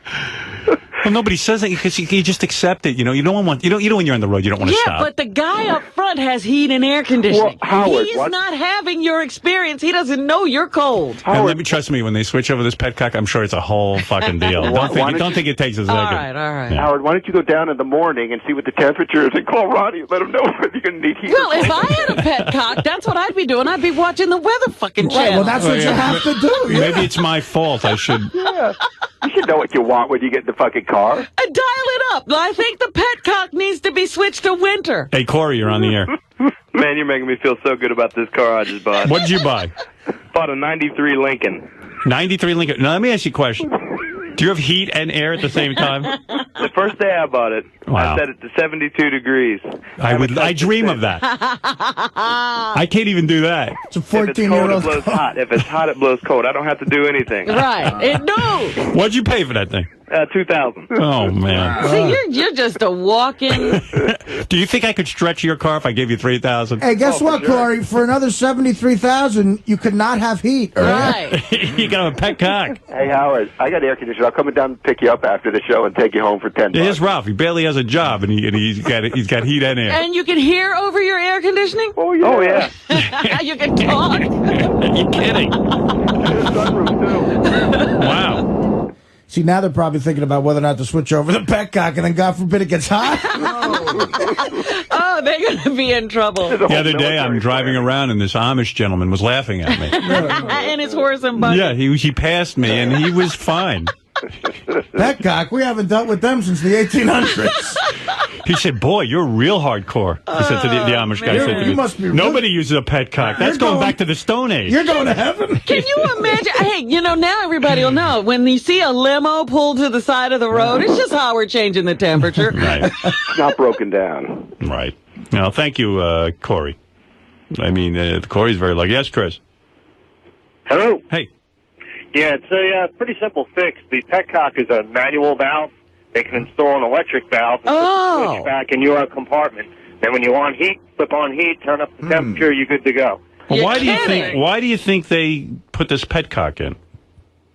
Well, nobody says that because you just accept it. You know, you don't when you're on the road, you don't want to stop. Yeah, but the guy up front has heat and air conditioning. Well, Howard, he's not having your experience. He doesn't know you're cold. And let me trust me, when they switch over this Petcock, I'm sure it's a whole fucking deal. Don't think it takes a second. All right. Yeah. Howard, why don't you go down in the morning and see what the temperature is and call Ronnie and let him know if you're going to need heat. Well, if I had a Petcock, that's what I'd be doing. I'd be watching the weather fucking channel. Right, well, that's what you have to do. Yeah. Maybe it's my fault. I should. Yeah. You should know what you want when you get in the fucking car. Dial it up. I think the Petcock needs to be switched to winter. Hey, Corey, you're on the air. Man, you're making me feel so good about this car I just bought. What did you buy? Bought a 93 Lincoln. 93 Lincoln. Now, let me ask you a question. Do you have heat and air at the same time? The first day I bought it, wow. I set it to 72 degrees. I dream of that. I can't even do that. It's a 14-year-old. If it's cold, it blows hot. If it's hot, it blows cold. I don't have to do anything. Right. It knows. What'd you pay for that thing? $2,000. Oh, man. See, you're just a walk-in. Do you think I could stretch your car if I gave you $3,000? Hey, guess what, sure. Corey? For another $73,000, you could not have heat. Right. You got a Petcock. Hey, Howard, I got air conditioning. I'll come down and pick you up after the show and take you home for $10. Here's Ralph. He barely has a job, and he's got heat and air. And you can hear over your air conditioning? Oh, yeah. Oh, yeah. You can talk? Are you kidding? Sunroof, too. Wow. See, now they're probably thinking about whether or not to switch over the Petcock, and then God forbid it gets hot. Oh, they're going to be in trouble. The other day, I'm driving around, and this Amish gentleman was laughing at me. And his horse and buggy. Yeah, he passed me, and he was fine. Petcock, we haven't dealt with them since the 1800s. He said, boy, you're real hardcore. He said to the Amish guy. Said to You me, must be nobody uses a Petcock. That's going back to the Stone Age. You're going to heaven. Can you imagine? Hey, now everybody will know. When you see a limo pull to the side of the road, it's just how we're changing the temperature. Right. It's not broken down. Right. Well, thank you, Corey. I mean, Corey's very lucky. Yes, Chris. Hello. Hey. Yeah, it's a pretty simple fix. The Petcock is a manual valve. They can install an electric valve and switch back in your compartment. Then when you want heat, flip on heat, turn up the temperature, you're good to go. Well, why do you think they put this Petcock in?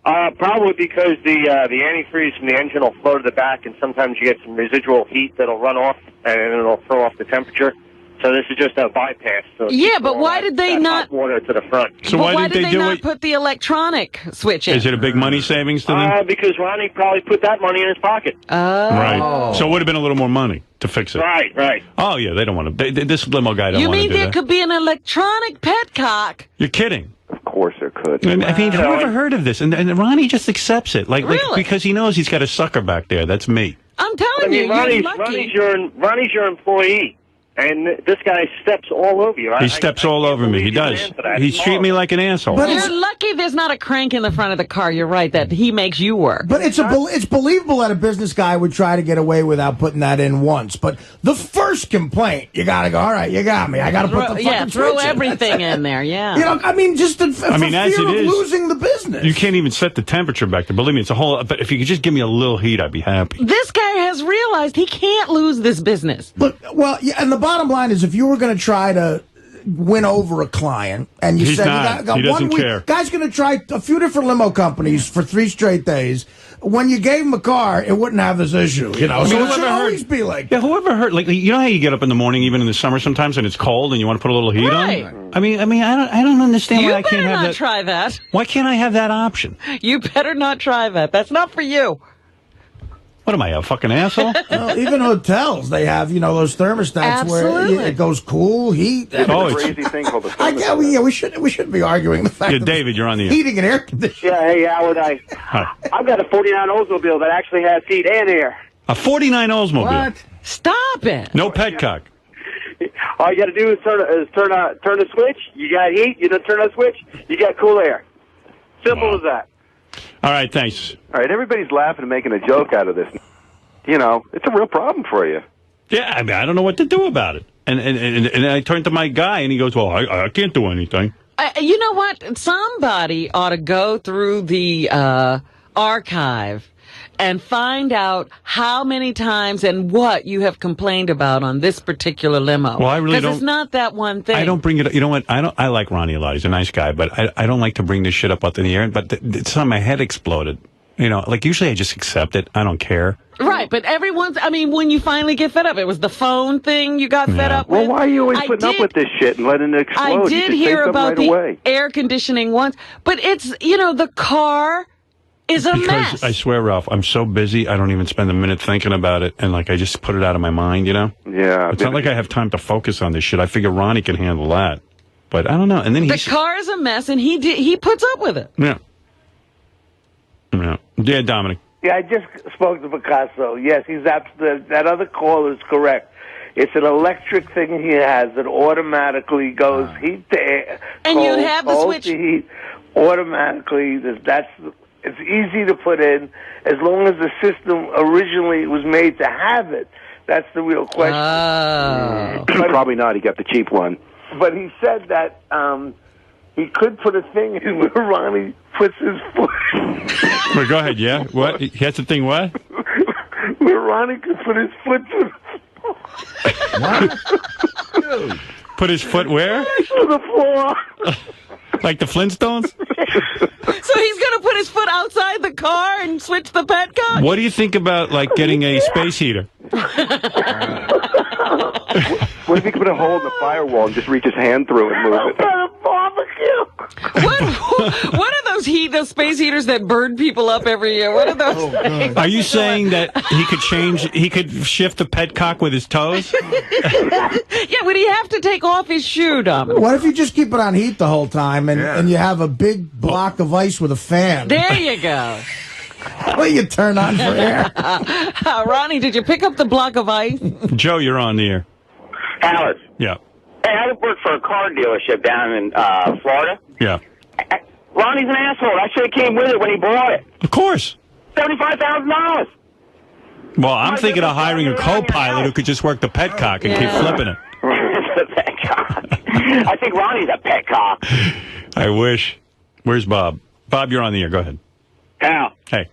Probably because the antifreeze from the engine will flow to the back, and sometimes you get some residual heat that'll run off, and it'll throw off the temperature. So this is just a bypass. So yeah, but why did they not hot water to the front? So why did they not put the electronic switch in? Is it a big money savings to them? Because Ronnie probably put that money in his pocket. Oh. Right. So it would have been a little more money to fix it. Right. Oh, yeah, they don't want to. This limo guy don't You want to mean do there that. could be an electronic Petcock? You're kidding. Of course there could. I mean, who ever heard of this? And Ronnie just accepts it, like because he knows he's got a sucker back there. That's me. I'm telling you, you're lucky. Ronnie's your employee, and this guy steps all over you. He steps all over me. He does. He's treating me like an asshole. But you're lucky there's not a crank in the front of the car. You're right that he makes you work. But it's believable that a business guy would try to get away without putting that in once. But the first complaint, you got to go, all right, you got me. I got to put the fucking throw switch everything in there, yeah. You know, I mean, just for fear of losing the business. You can't even set the temperature back there. Believe me, it's a whole... But if you could just give me a little heat, I'd be happy. This guy has realized he can't lose this business. Look, well, yeah, and the bottom line is if you were going to try to win over a client and you said you got 1 week, guy's going to try a few different limo companies for 3 straight days. When you gave him a car, it wouldn't have this issue, you know. I mean, so it should always be like that. Yeah, whoever heard, like, you know how you get up in the morning, even in the summer sometimes, and it's cold, and you want to put a little heat on? I mean, I don't understand why I can't have that. You better not try that. Why can't I have that option? You better not try that. That's not for you. What am I, a fucking asshole? Well, even hotels, they have, those thermostats where it goes cool, heat. It's a crazy thing called the thermostat. We shouldn't be arguing the fact that David, you're on the air. Heating and air conditioning. Yeah, hey, Howard, I've got a 49 Oldsmobile that actually has heat and air. A 49 Oldsmobile? What? Stop it. No Petcock. All you got to do is turn the switch. You got heat. You don't turn the switch. You got cool air. Simple as that. All right, thanks. All right, everybody's laughing and making a joke out of this. It's a real problem for you. Yeah, I mean, I don't know what to do about it. And I turned to my guy, and he goes, well, I can't do anything. You know what? Somebody ought to go through the archive and find out how many times and what you have complained about on this particular limo. Well, I really don't. Because it's not that one thing. I don't bring it up. You know what? I like Ronnie a lot. He's a nice guy, but I don't like to bring this shit up in the air. But it's on my head exploded. Usually I just accept it. I don't care. Right, but when you finally get fed up, it was the phone thing you got fed up with. Well, why are you always putting up with this shit and letting it explode? I did hear about the air conditioning once, but it's, the car is a mess. I swear, Ralph, I'm so busy, I don't even spend a minute thinking about it, and I just put it out of my mind, Yeah. It's not like I have time to focus on this shit. I figure Ronnie can handle that. But I don't know. And then the car is a mess, and he puts up with it. Yeah. Yeah, Dominic. Yeah, I just spoke to Picasso. Yes, that other call is correct. It's an electric thing he has that automatically goes heat to air. And you'd have the switch. To heat automatically. It's easy to put in as long as the system originally was made to have it. That's the real question. Probably not. He got the cheap one. But he said that he could put a thing in where Ronnie puts his foot. Wait, go ahead, yeah? What? He has the thing what? Where Ronnie could put his foot to What? Put his foot where? To the floor. Like the Flintstones? So he's going to put his foot outside the car and switch the Petcock? What do you think about, getting a space heater? What if he could put a hole in the firewall and just reach his hand through and move it? What are those space heaters that burn people up every year? What are those things? Are you saying that he could shift the Petcock with his toes? Yeah, would he have to take off his shoe, Dominic? What if you just keep it on heat the whole time and you have a big block of ice with a fan? There you go. Well, you turn on for air. Ronnie, did you pick up the block of ice? Joe, you're on the air. Howard. Yeah. Hey, I work for a car dealership down in Florida. Yeah. Ronnie's an asshole. I should have came with it when he bought it. Of course. $75,000. Well, I'm thinking of hiring a co-pilot who could just work the Petcock and keep flipping it. I think Ronnie's a Petcock. I wish. Where's Bob? Bob, you're on the air. Go ahead. Al. Hey.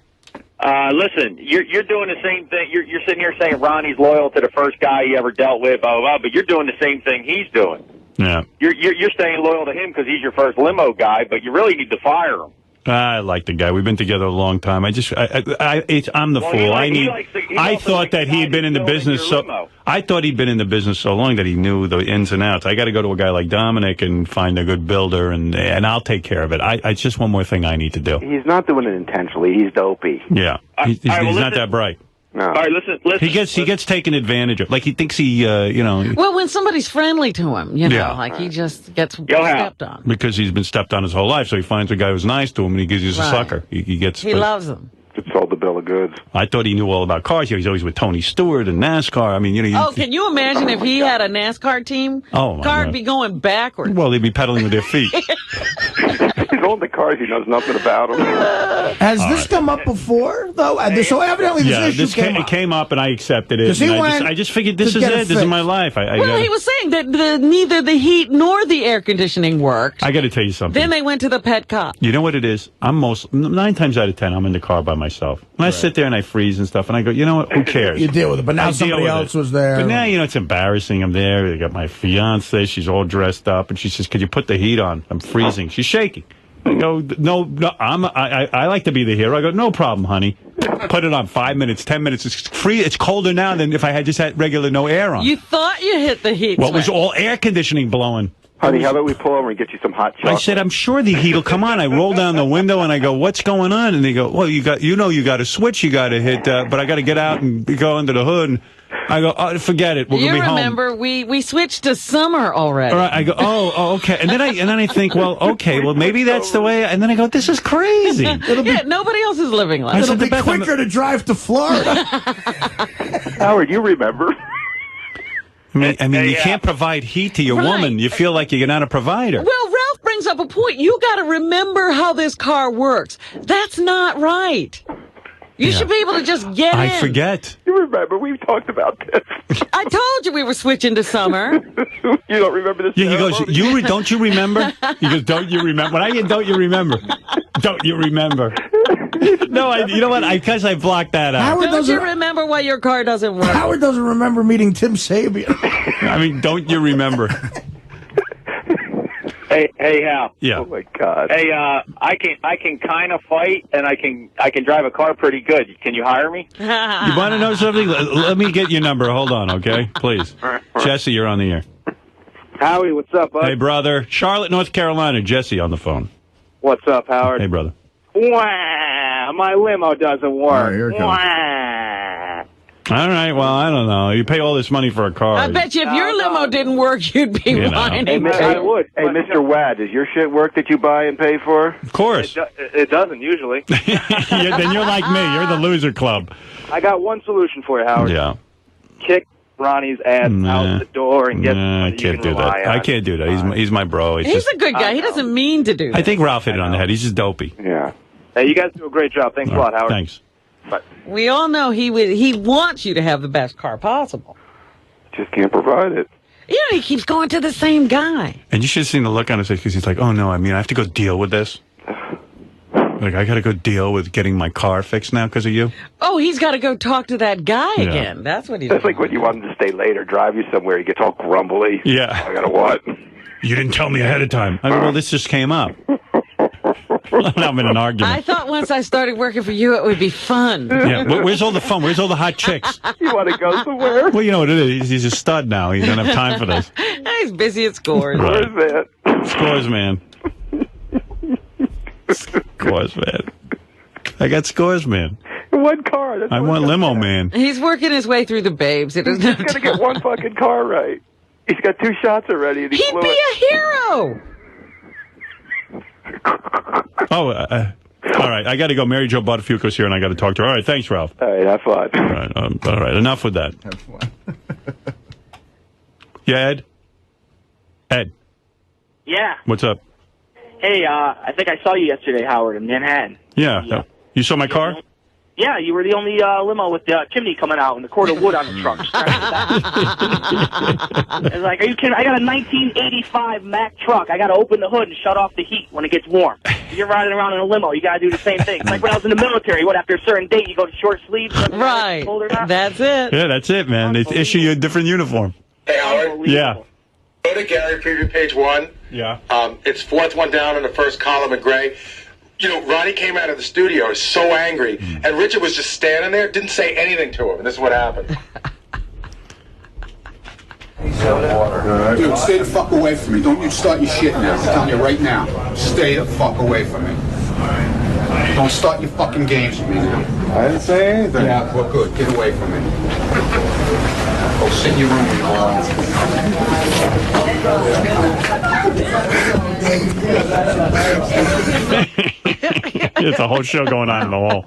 Listen, you're doing the same thing. You're sitting here saying Ronnie's loyal to the first guy he ever dealt with, blah, blah, blah, but you're doing the same thing he's doing. Yeah. You're staying loyal to him because he's your first limo guy, but you really need to fire him. I like the guy. We've been together a long time. I'm the fool. I thought that he had been in the business I thought he'd been in the business so long that he knew the ins and outs. I got to go to a guy like Dominic and find a good builder, and I'll take care of it. It's just one more thing I need to do. He's not doing it intentionally. He's dopey. Yeah, he's not that bright. No. All right, listen. He gets taken advantage of. Like he thinks he, Well, when somebody's friendly to him, he just gets stepped on. Because he's been stepped on his whole life, so he finds a guy who's nice to him, and he gives he's a sucker. He loves him. It sold the bill of goods. I thought he knew all about cars. He's always with Tony Stewart and NASCAR. I mean, can you imagine if he had a NASCAR team? Oh, my car would God. be going backwards. Well, they'd be pedaling with their feet. He's on the cars. He knows nothing about them. Has this come up before, though? So evidently this issue it came up, and I accepted it. I just figured this is it. This is my life. He was saying that neither the heat nor the air conditioning worked. I got to tell you something. Then they went to the Petcock. You know what it is? 9 times out of 10, I'm in the car by myself. And I sit there and I freeze and stuff, and I go, you know what? Who cares? You deal with it, but now somebody else was there. But now, it's embarrassing. I'm there. I got my fiance. She's all dressed up, and she says, could you put the heat on? I'm freezing. She's shaking. I go, no, I like to be the hero. I go, no problem, honey. Put it on 5 minutes, 10 minutes. It's free. It's colder now than if I had just had regular no air on. You thought you hit the heat Well, it was all air conditioning blowing. Honey, how about we pull over and get you some hot chocolate? I said, I'm sure the heat will come on. I roll down the window and I go, what's going on? And they go, well, you got a switch you got to hit, but I got to get out and go under the hood. And I go, oh, forget it. We're going to be home. You remember, we switched to summer already. All right, I go, oh, okay. And then I think, well, okay, well, maybe that's the way. And then I go, this is crazy. Nobody else is living like It'll be quicker to drive to Florida. Howard, you remember? I mean, you can't provide heat to your woman. You feel like you're not a provider. Well, Ralph brings up a point. You got to remember how this car works. That's not right. You should be able to just get in. I forget. You remember, we talked about this. I told you we were switching to summer. You don't remember this? Yeah, he goes, don't you remember? He goes, don't you remember? When I hear don't you remember? Don't you remember? No, you know what? Because I blocked that out. Don't you remember why your car doesn't work? Howard doesn't remember meeting Tim Sabian. I mean, don't you remember? Hey, Hal. Yeah. Oh my God. Hey, I can kind of fight, and I can drive a car pretty good. Can you hire me? You want to know something? Let me get your number. Hold on, okay? Please. Jesse, you're on the air. Howie, what's up, bud? Hey, brother. Charlotte, North Carolina. Jesse on the phone. What's up, Howard? Hey, brother. Wah, my limo doesn't work. Here it comes. Wah. All right, well, I don't know. You pay all this money for a car. I bet you if your limo didn't work, you'd be whining. I would. Hey, Mr. Wad, does your shit work that you buy and pay for? Of course. It doesn't usually. Then you're like me. You're the loser club. I got one solution for you, Howard. Yeah. Kick Ronnie's ass out the door and get I can't do that. I can't do that. He's my bro. He's a good guy. He doesn't mean to do that. I think Ralph hit it on the head. He's just dopey. Yeah. Hey, you guys do a great job. Thanks a lot, Howard. Thanks. But we all know he wants you to have the best car possible. Just can't provide it. You know, he keeps going to the same guy. And you should have seen the look on his face because he's like, oh, no, I mean, I have to go deal with this. Like, I got to go deal with getting my car fixed now because of you? Oh, he's got to go talk to that guy again. That's what he's doing. That's like when you want him to stay late or drive you somewhere. He gets all grumbly. Yeah. I got to what? You didn't tell me ahead of time. I mean, well, this just came up. I'm in an argument. I thought once I started working for you, it would be fun. Yeah, where's all the fun? Where's all the hot chicks? You want to go somewhere? Well, you know what it is. He's a stud now. He doesn't have time for this. He's busy at Scores. Right. Where's that? Scores, man. Scores, man. I got Scores, man. One car. That's I want Limo, man. He's working his way through the babes. He's just got to get one fucking car right. He's got 2 shots already. And he'd be a hero. Oh, all right. I got to go. Mary Jo Buttafuoco's here, and I got to talk to her. All right. Thanks, Ralph. All right. Have fun. All right. Enough with that. Have fun. Yeah, Ed? Yeah. What's up? Hey, I think I saw you yesterday, Howard, in Manhattan. Yeah. You saw my car? Yeah, you were the only limo with the chimney coming out and the cord of wood on the trunk. It's like, are you kidding? I got a 1985 Mack truck. I got to open the hood and shut off the heat when it gets warm. You're riding around in a limo. You got to do the same thing. It's like when I was in the military. What, after a certain date, you go to short sleeves? Right. That's it. Yeah, that's it, man. They issue you a different uniform. Hey, Howard. Yeah. Go to Gary, preview page 1. Yeah. It's 4th one down in the first column in gray. You know, Ronnie came out of the studio so angry, and Richard was just standing there, didn't say anything to him, and this is what happened. Dude, stay the fuck away from me. Don't you start your shit now. I'm telling you right now. Stay the fuck away from me. Don't start your fucking games with me now. I didn't say anything. Yeah, well, good. Get away from me. Go sit in your room, you There's a whole show going on in the hall.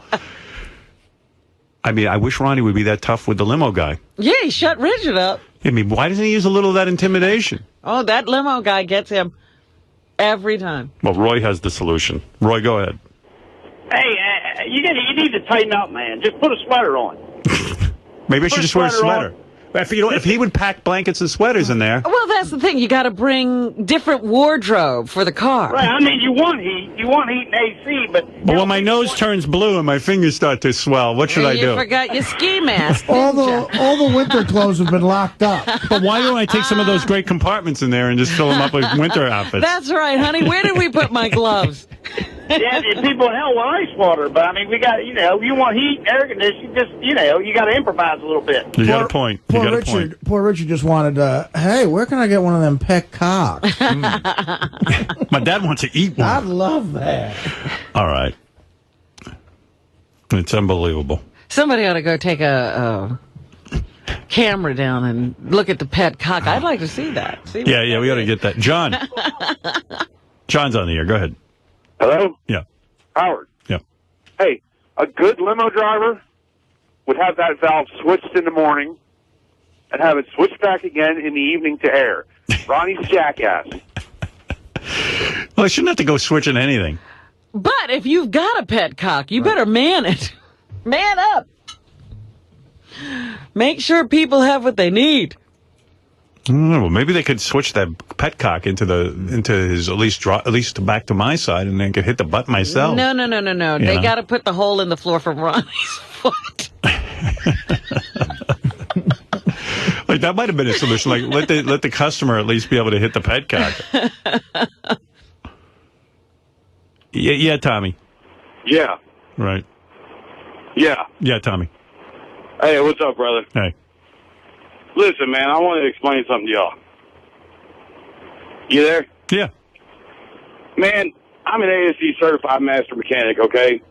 I mean, I wish Ronnie would be that tough with the limo guy. Yeah, he shut Richard up. I mean, why doesn't he use a little of that intimidation? Oh, that limo guy gets him every time. Well, Roy has the solution. Roy, go ahead. Hey, you need to tighten up, man. Just put a sweater on. Maybe I should just wear a sweater. If he would pack blankets and sweaters in there. Well, that's the thing. You got to bring different wardrobe for the car. Right. I mean, you want heat and AC, but when my nose turns blue and my fingers start to swell, what should I do? You forgot your ski mask. all the winter clothes have been locked up. But why don't I take some of those great compartments in there and just fill them up with winter outfits? That's right, honey. Where did we put my gloves? Yeah, the people in hell want ice water, but I mean, we got, you want heat, air conditioning, just, you got to improvise a little bit. You got a point. Poor Richard just wanted hey, where can I get one of them Petcock? My dad wants to eat one. I love that. All right. It's unbelievable. Somebody ought to go take a camera down and look at the Petcock. I'd like to see that. Yeah, we ought to get that. John. John's on the air. Go ahead. Hello? Yeah. Howard. Yeah. Hey, a good limo driver would have that valve switched in the morning and have it switched back again in the evening to air. Ronnie's jackass. Well, I shouldn't have to go switching anything. But if you've got a Petcock, you better man it. Man up. Make sure people have what they need. Well, maybe they could switch that Petcock into his at least back to my side, and then could hit the button myself. No. They got to put the hole in the floor for Ronnie's foot. Like that might have been a solution. Like let the customer at least be able to hit the Petcock. Yeah, Tommy. Yeah. Right. Yeah. Yeah, Tommy. Hey, what's up, brother? Hey. Listen, man, I want to explain something to y'all. You there? Yeah. Man, I'm an ASC certified master mechanic, okay?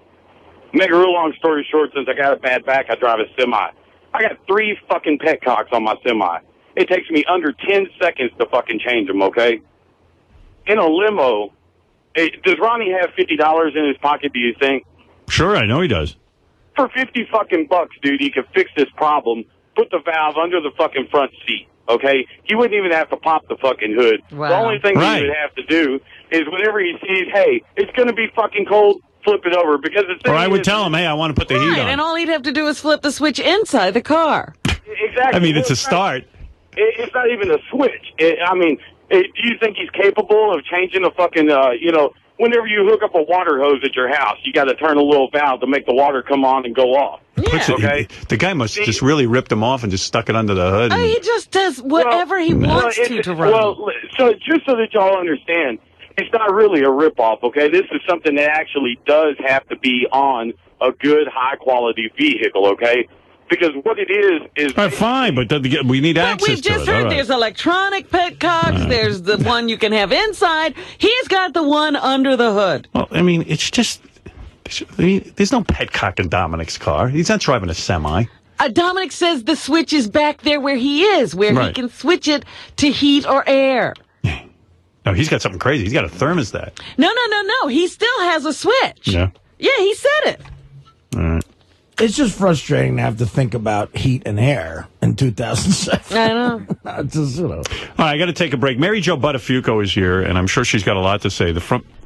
Make a real long story short, since I got a bad back, I drive a semi. I got 3 fucking Petcocks on my semi. It takes me under 10 seconds to fucking change them, okay? In a limo, does Ronnie have $50 in his pocket, do you think? Sure, I know he does. For 50 fucking bucks, dude, he could fix this problem, put the valve under the fucking front seat, okay? He wouldn't even have to pop the fucking hood. Wow. The only thing he would have to do is whenever he sees, hey, it's going to be fucking cold, flip it over. Because the thing Or I would tell him, hey, I want to put the heat on. And all he'd have to do is flip the switch inside the car. Exactly. I mean, it's a start. It's not even a switch. Do you think he's capable of changing a fucking, whenever you hook up a water hose at your house, you got to turn a little valve to make the water come on and go off. Yeah. Okay? The guy must have just really ripped him off and just stuck it under the hood. He just does whatever he wants to run. Well, so just so that y'all understand, it's not really a ripoff, okay? This is something that actually does have to be on a good, high-quality vehicle, okay? Because what it is fine, but we need access to it. We've just heard there's electronic Petcocks. There's the one you can have inside. He's got the one under the hood. Well, I mean, it's just... there's no Petcock in Dominic's car. He's not driving a semi. Dominic says the switch is back there where he is, where he can switch it to heat or air. No, he's got something crazy. He's got a thermostat. No. He still has a switch. Yeah. Yeah, he said it. All right. It's just frustrating to have to think about heat and air in 2007. I know. It's just, All right, I got to take a break. Mary Jo Buttafuoco is here, and I'm sure she's got a lot to say.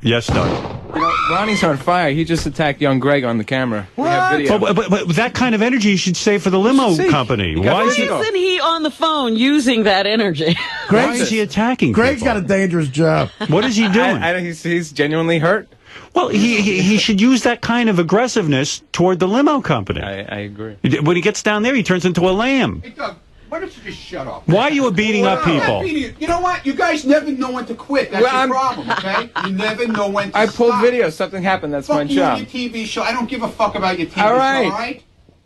Yes, Doug. Ronnie's on fire. He just attacked young Greg on the camera. We have video. But that kind of energy you should save for the limo company. Why isn't he on the phone using that energy? Why is he attacking Greg's people? got a dangerous job. What is he doing? He's genuinely hurt. Well, he should use that kind of aggressiveness toward the limo company. I agree. When he gets down there, he turns into a lamb. Hey, Doug, why don't you just shut up? Why are you beating up people? You know what? You guys never know when to quit. That's your problem, okay? You never know when to I pulled stop. video. Something happened. That's my Fuck you job. and your TV show. I don't give a fuck about your TV All show, right. all right?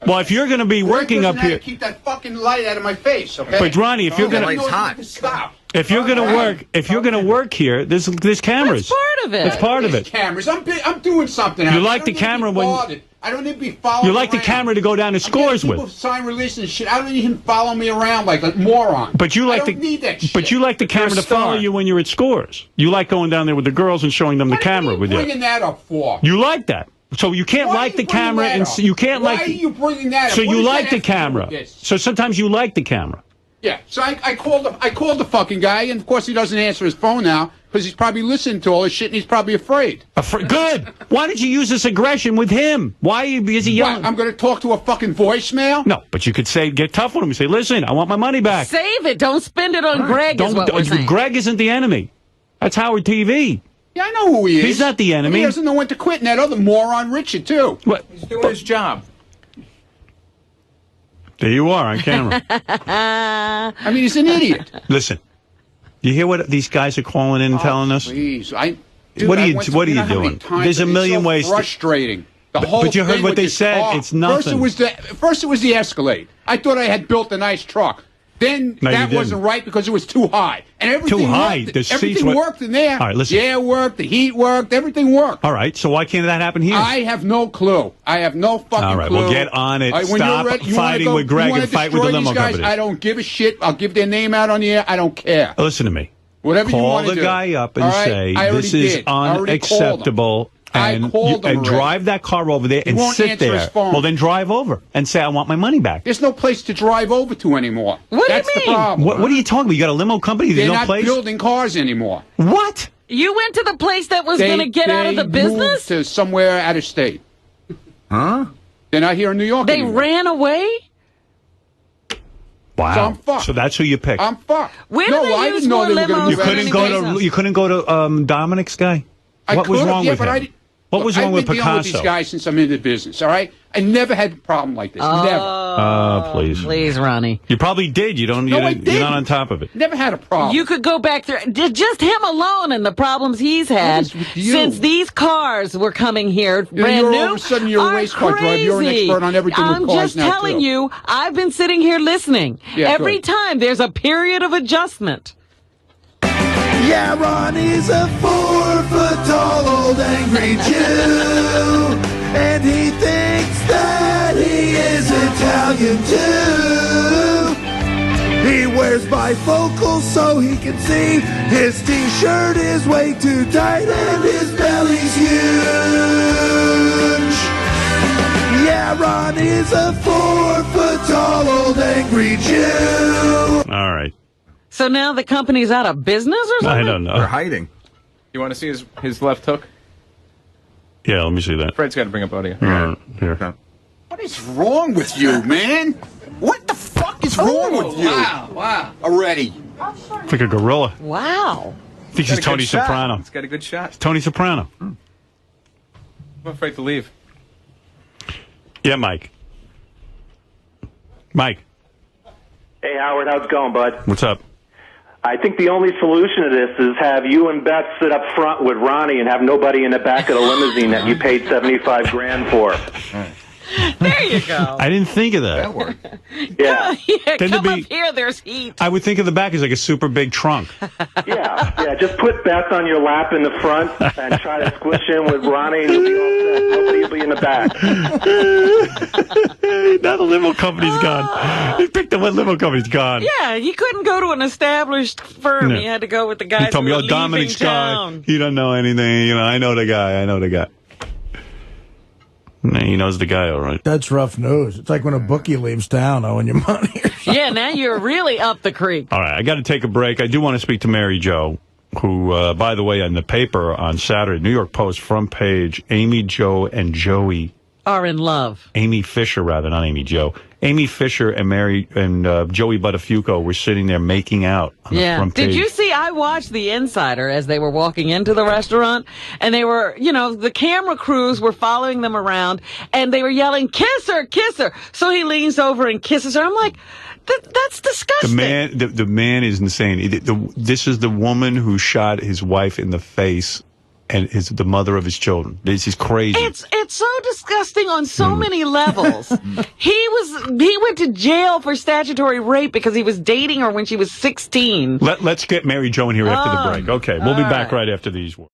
Well, if you're going to be working up here... keep that fucking light out of my face, okay? But, Ronnie, if you're going to... Stop. If you're going to work here, there's cameras. That's part of it. It's part of it. Cameras. I'm doing something. You like the camera when... I don't need to be followed. You like the camera to go down to scores people with. Sign releases and shit. I don't need him follow me around like a moron. But you like I don't need that shit. But you like the camera to follow you when you're at scores. You like going down there with the girls and showing them the camera with you. What are you bringing that up for? You like that. So you can't like the camera and you can't like. Why are you bringing that up? So What you does like that the have to do camera. with this? So sometimes you like the camera. Yeah. So I called the fucking guy, and of course he doesn't answer his phone now because he's probably listening to all this shit and he's probably afraid. Good. Why did you use this aggression with him? Why is he yelling? I'm going to talk to a fucking voicemail? No, but you could get tough with him and say, listen, I want my money back. Save it. Don't spend it on Greg, is what we're saying. Greg isn't the enemy. That's Howard TV. Yeah, I know who he is. He's not the enemy. He doesn't know when to quit, and that other moron Richard, too. What? He's doing his job. There you are on camera. I mean, he's an idiot. Listen, you hear what these guys are calling in and telling us? Please, Dude, what are you doing? There's a million ways. Frustrating. But you heard what they said. It's nothing. First it was the Escalade. I thought I had built a nice truck. Then that wasn't right because it was too high. And everything worked. Everything worked in there. All right, listen. The air worked, the heat worked, everything worked. All right, so why can't that happen here? I have no clue. I have no fucking clue. All right, well, get on it. Stop fighting with Greg and fight with the limo companies. I don't give a shit. I'll give their name out on the air. I don't care. Listen to me. Whatever you want to do. Call the guy up and say, this is unacceptable. And drive that car over there and sit there. Well, then drive over and say, I want my money back. There's no place to drive over to anymore. What do you mean? That's the problem. What are you talking about? You got a limo company? There's no place? They're not building cars anymore. What? You went to the place that was going to get out of the business? They moved to somewhere out of state. Huh? They're not here in New York anymore. They ran away? Wow. So I'm fucked. So that's who you picked. I'm fucked. When do they use more limos? You couldn't go to Dominic's guy? What was wrong with him? What was wrong with Picasso? I've been dealing with these guys since I'm in the business, all right? I never had a problem like this. Never. Oh, please. Please, Ronnie. You probably did. You're not on top of it. Never had a problem. You could go back through just him alone and the problems he's had since these cars were coming here brand new. All of a sudden you're a race car driver. You're an expert on everything with cars now, I'm just telling you, I've been sitting here listening. Yeah, every time there's a period of adjustment. Yeah, Ronnie's a 4-foot-tall old angry Jew, and he thinks that he is Italian too. He wears bifocals so he can see. His t-shirt is way too tight and his belly's huge. Yeah, Ronnie's a 4-foot-tall old angry Jew. All right. So now the company's out of business or something? I don't know. They're hiding. You want to see his left hook? Yeah, let me see that. Fred's got to bring up audio. Here. What is wrong with you, man? What the fuck is wrong with you? Wow. Already. It's like a gorilla. Wow. I think he's Tony Soprano. It's got a good shot. It's Tony Soprano. I'm afraid to leave. Yeah, Mike. Mike. Hey, Howard. How's it going, bud? What's up? I think the only solution to this is have you and Beth sit up front with Ronnie and have nobody in the back of the limousine that you paid $75,000 for. There you go. I didn't think of that. That worked. Yeah. Come up here, there's heat. I would think of the back as like a super big trunk. Yeah. Just put Beth on your lap in the front and try to squish in with Ronnie and you'll be all set. Nobody will be in the back. Now the limo company's gone. He picked up one limo company's gone. Yeah, he couldn't go to an established firm. No. He had to go with the guys He told me, Dominic's guy. He doesn't know anything. I know the guy. He knows the guy, all right. That's rough news. It's like when a bookie leaves town owing you money. Yeah, now you're really up the creek. All right, I got to take a break. I do want to speak to Mary Jo, who, by the way, in the paper on Saturday, New York Post front page, Amy, Joe, and Joey are in love. Amy Fisher, rather, not Amy Jo. Amy Fisher and Mary and Joey Buttafuoco were sitting there making out on the front page. Did you see? I watched The Insider as they were walking into the restaurant, and they were, the camera crews were following them around, and they were yelling, "Kiss her, kiss her!" So he leans over and kisses her. I'm like, that's disgusting. The man is insane. This is the woman who shot his wife in the face. And is the mother of his children. This is crazy. It's so disgusting on so many levels. He went to jail for statutory rape because he was dating her when she was 16. Let's get Mary Jo in here after the break. Okay, we'll be back right after these.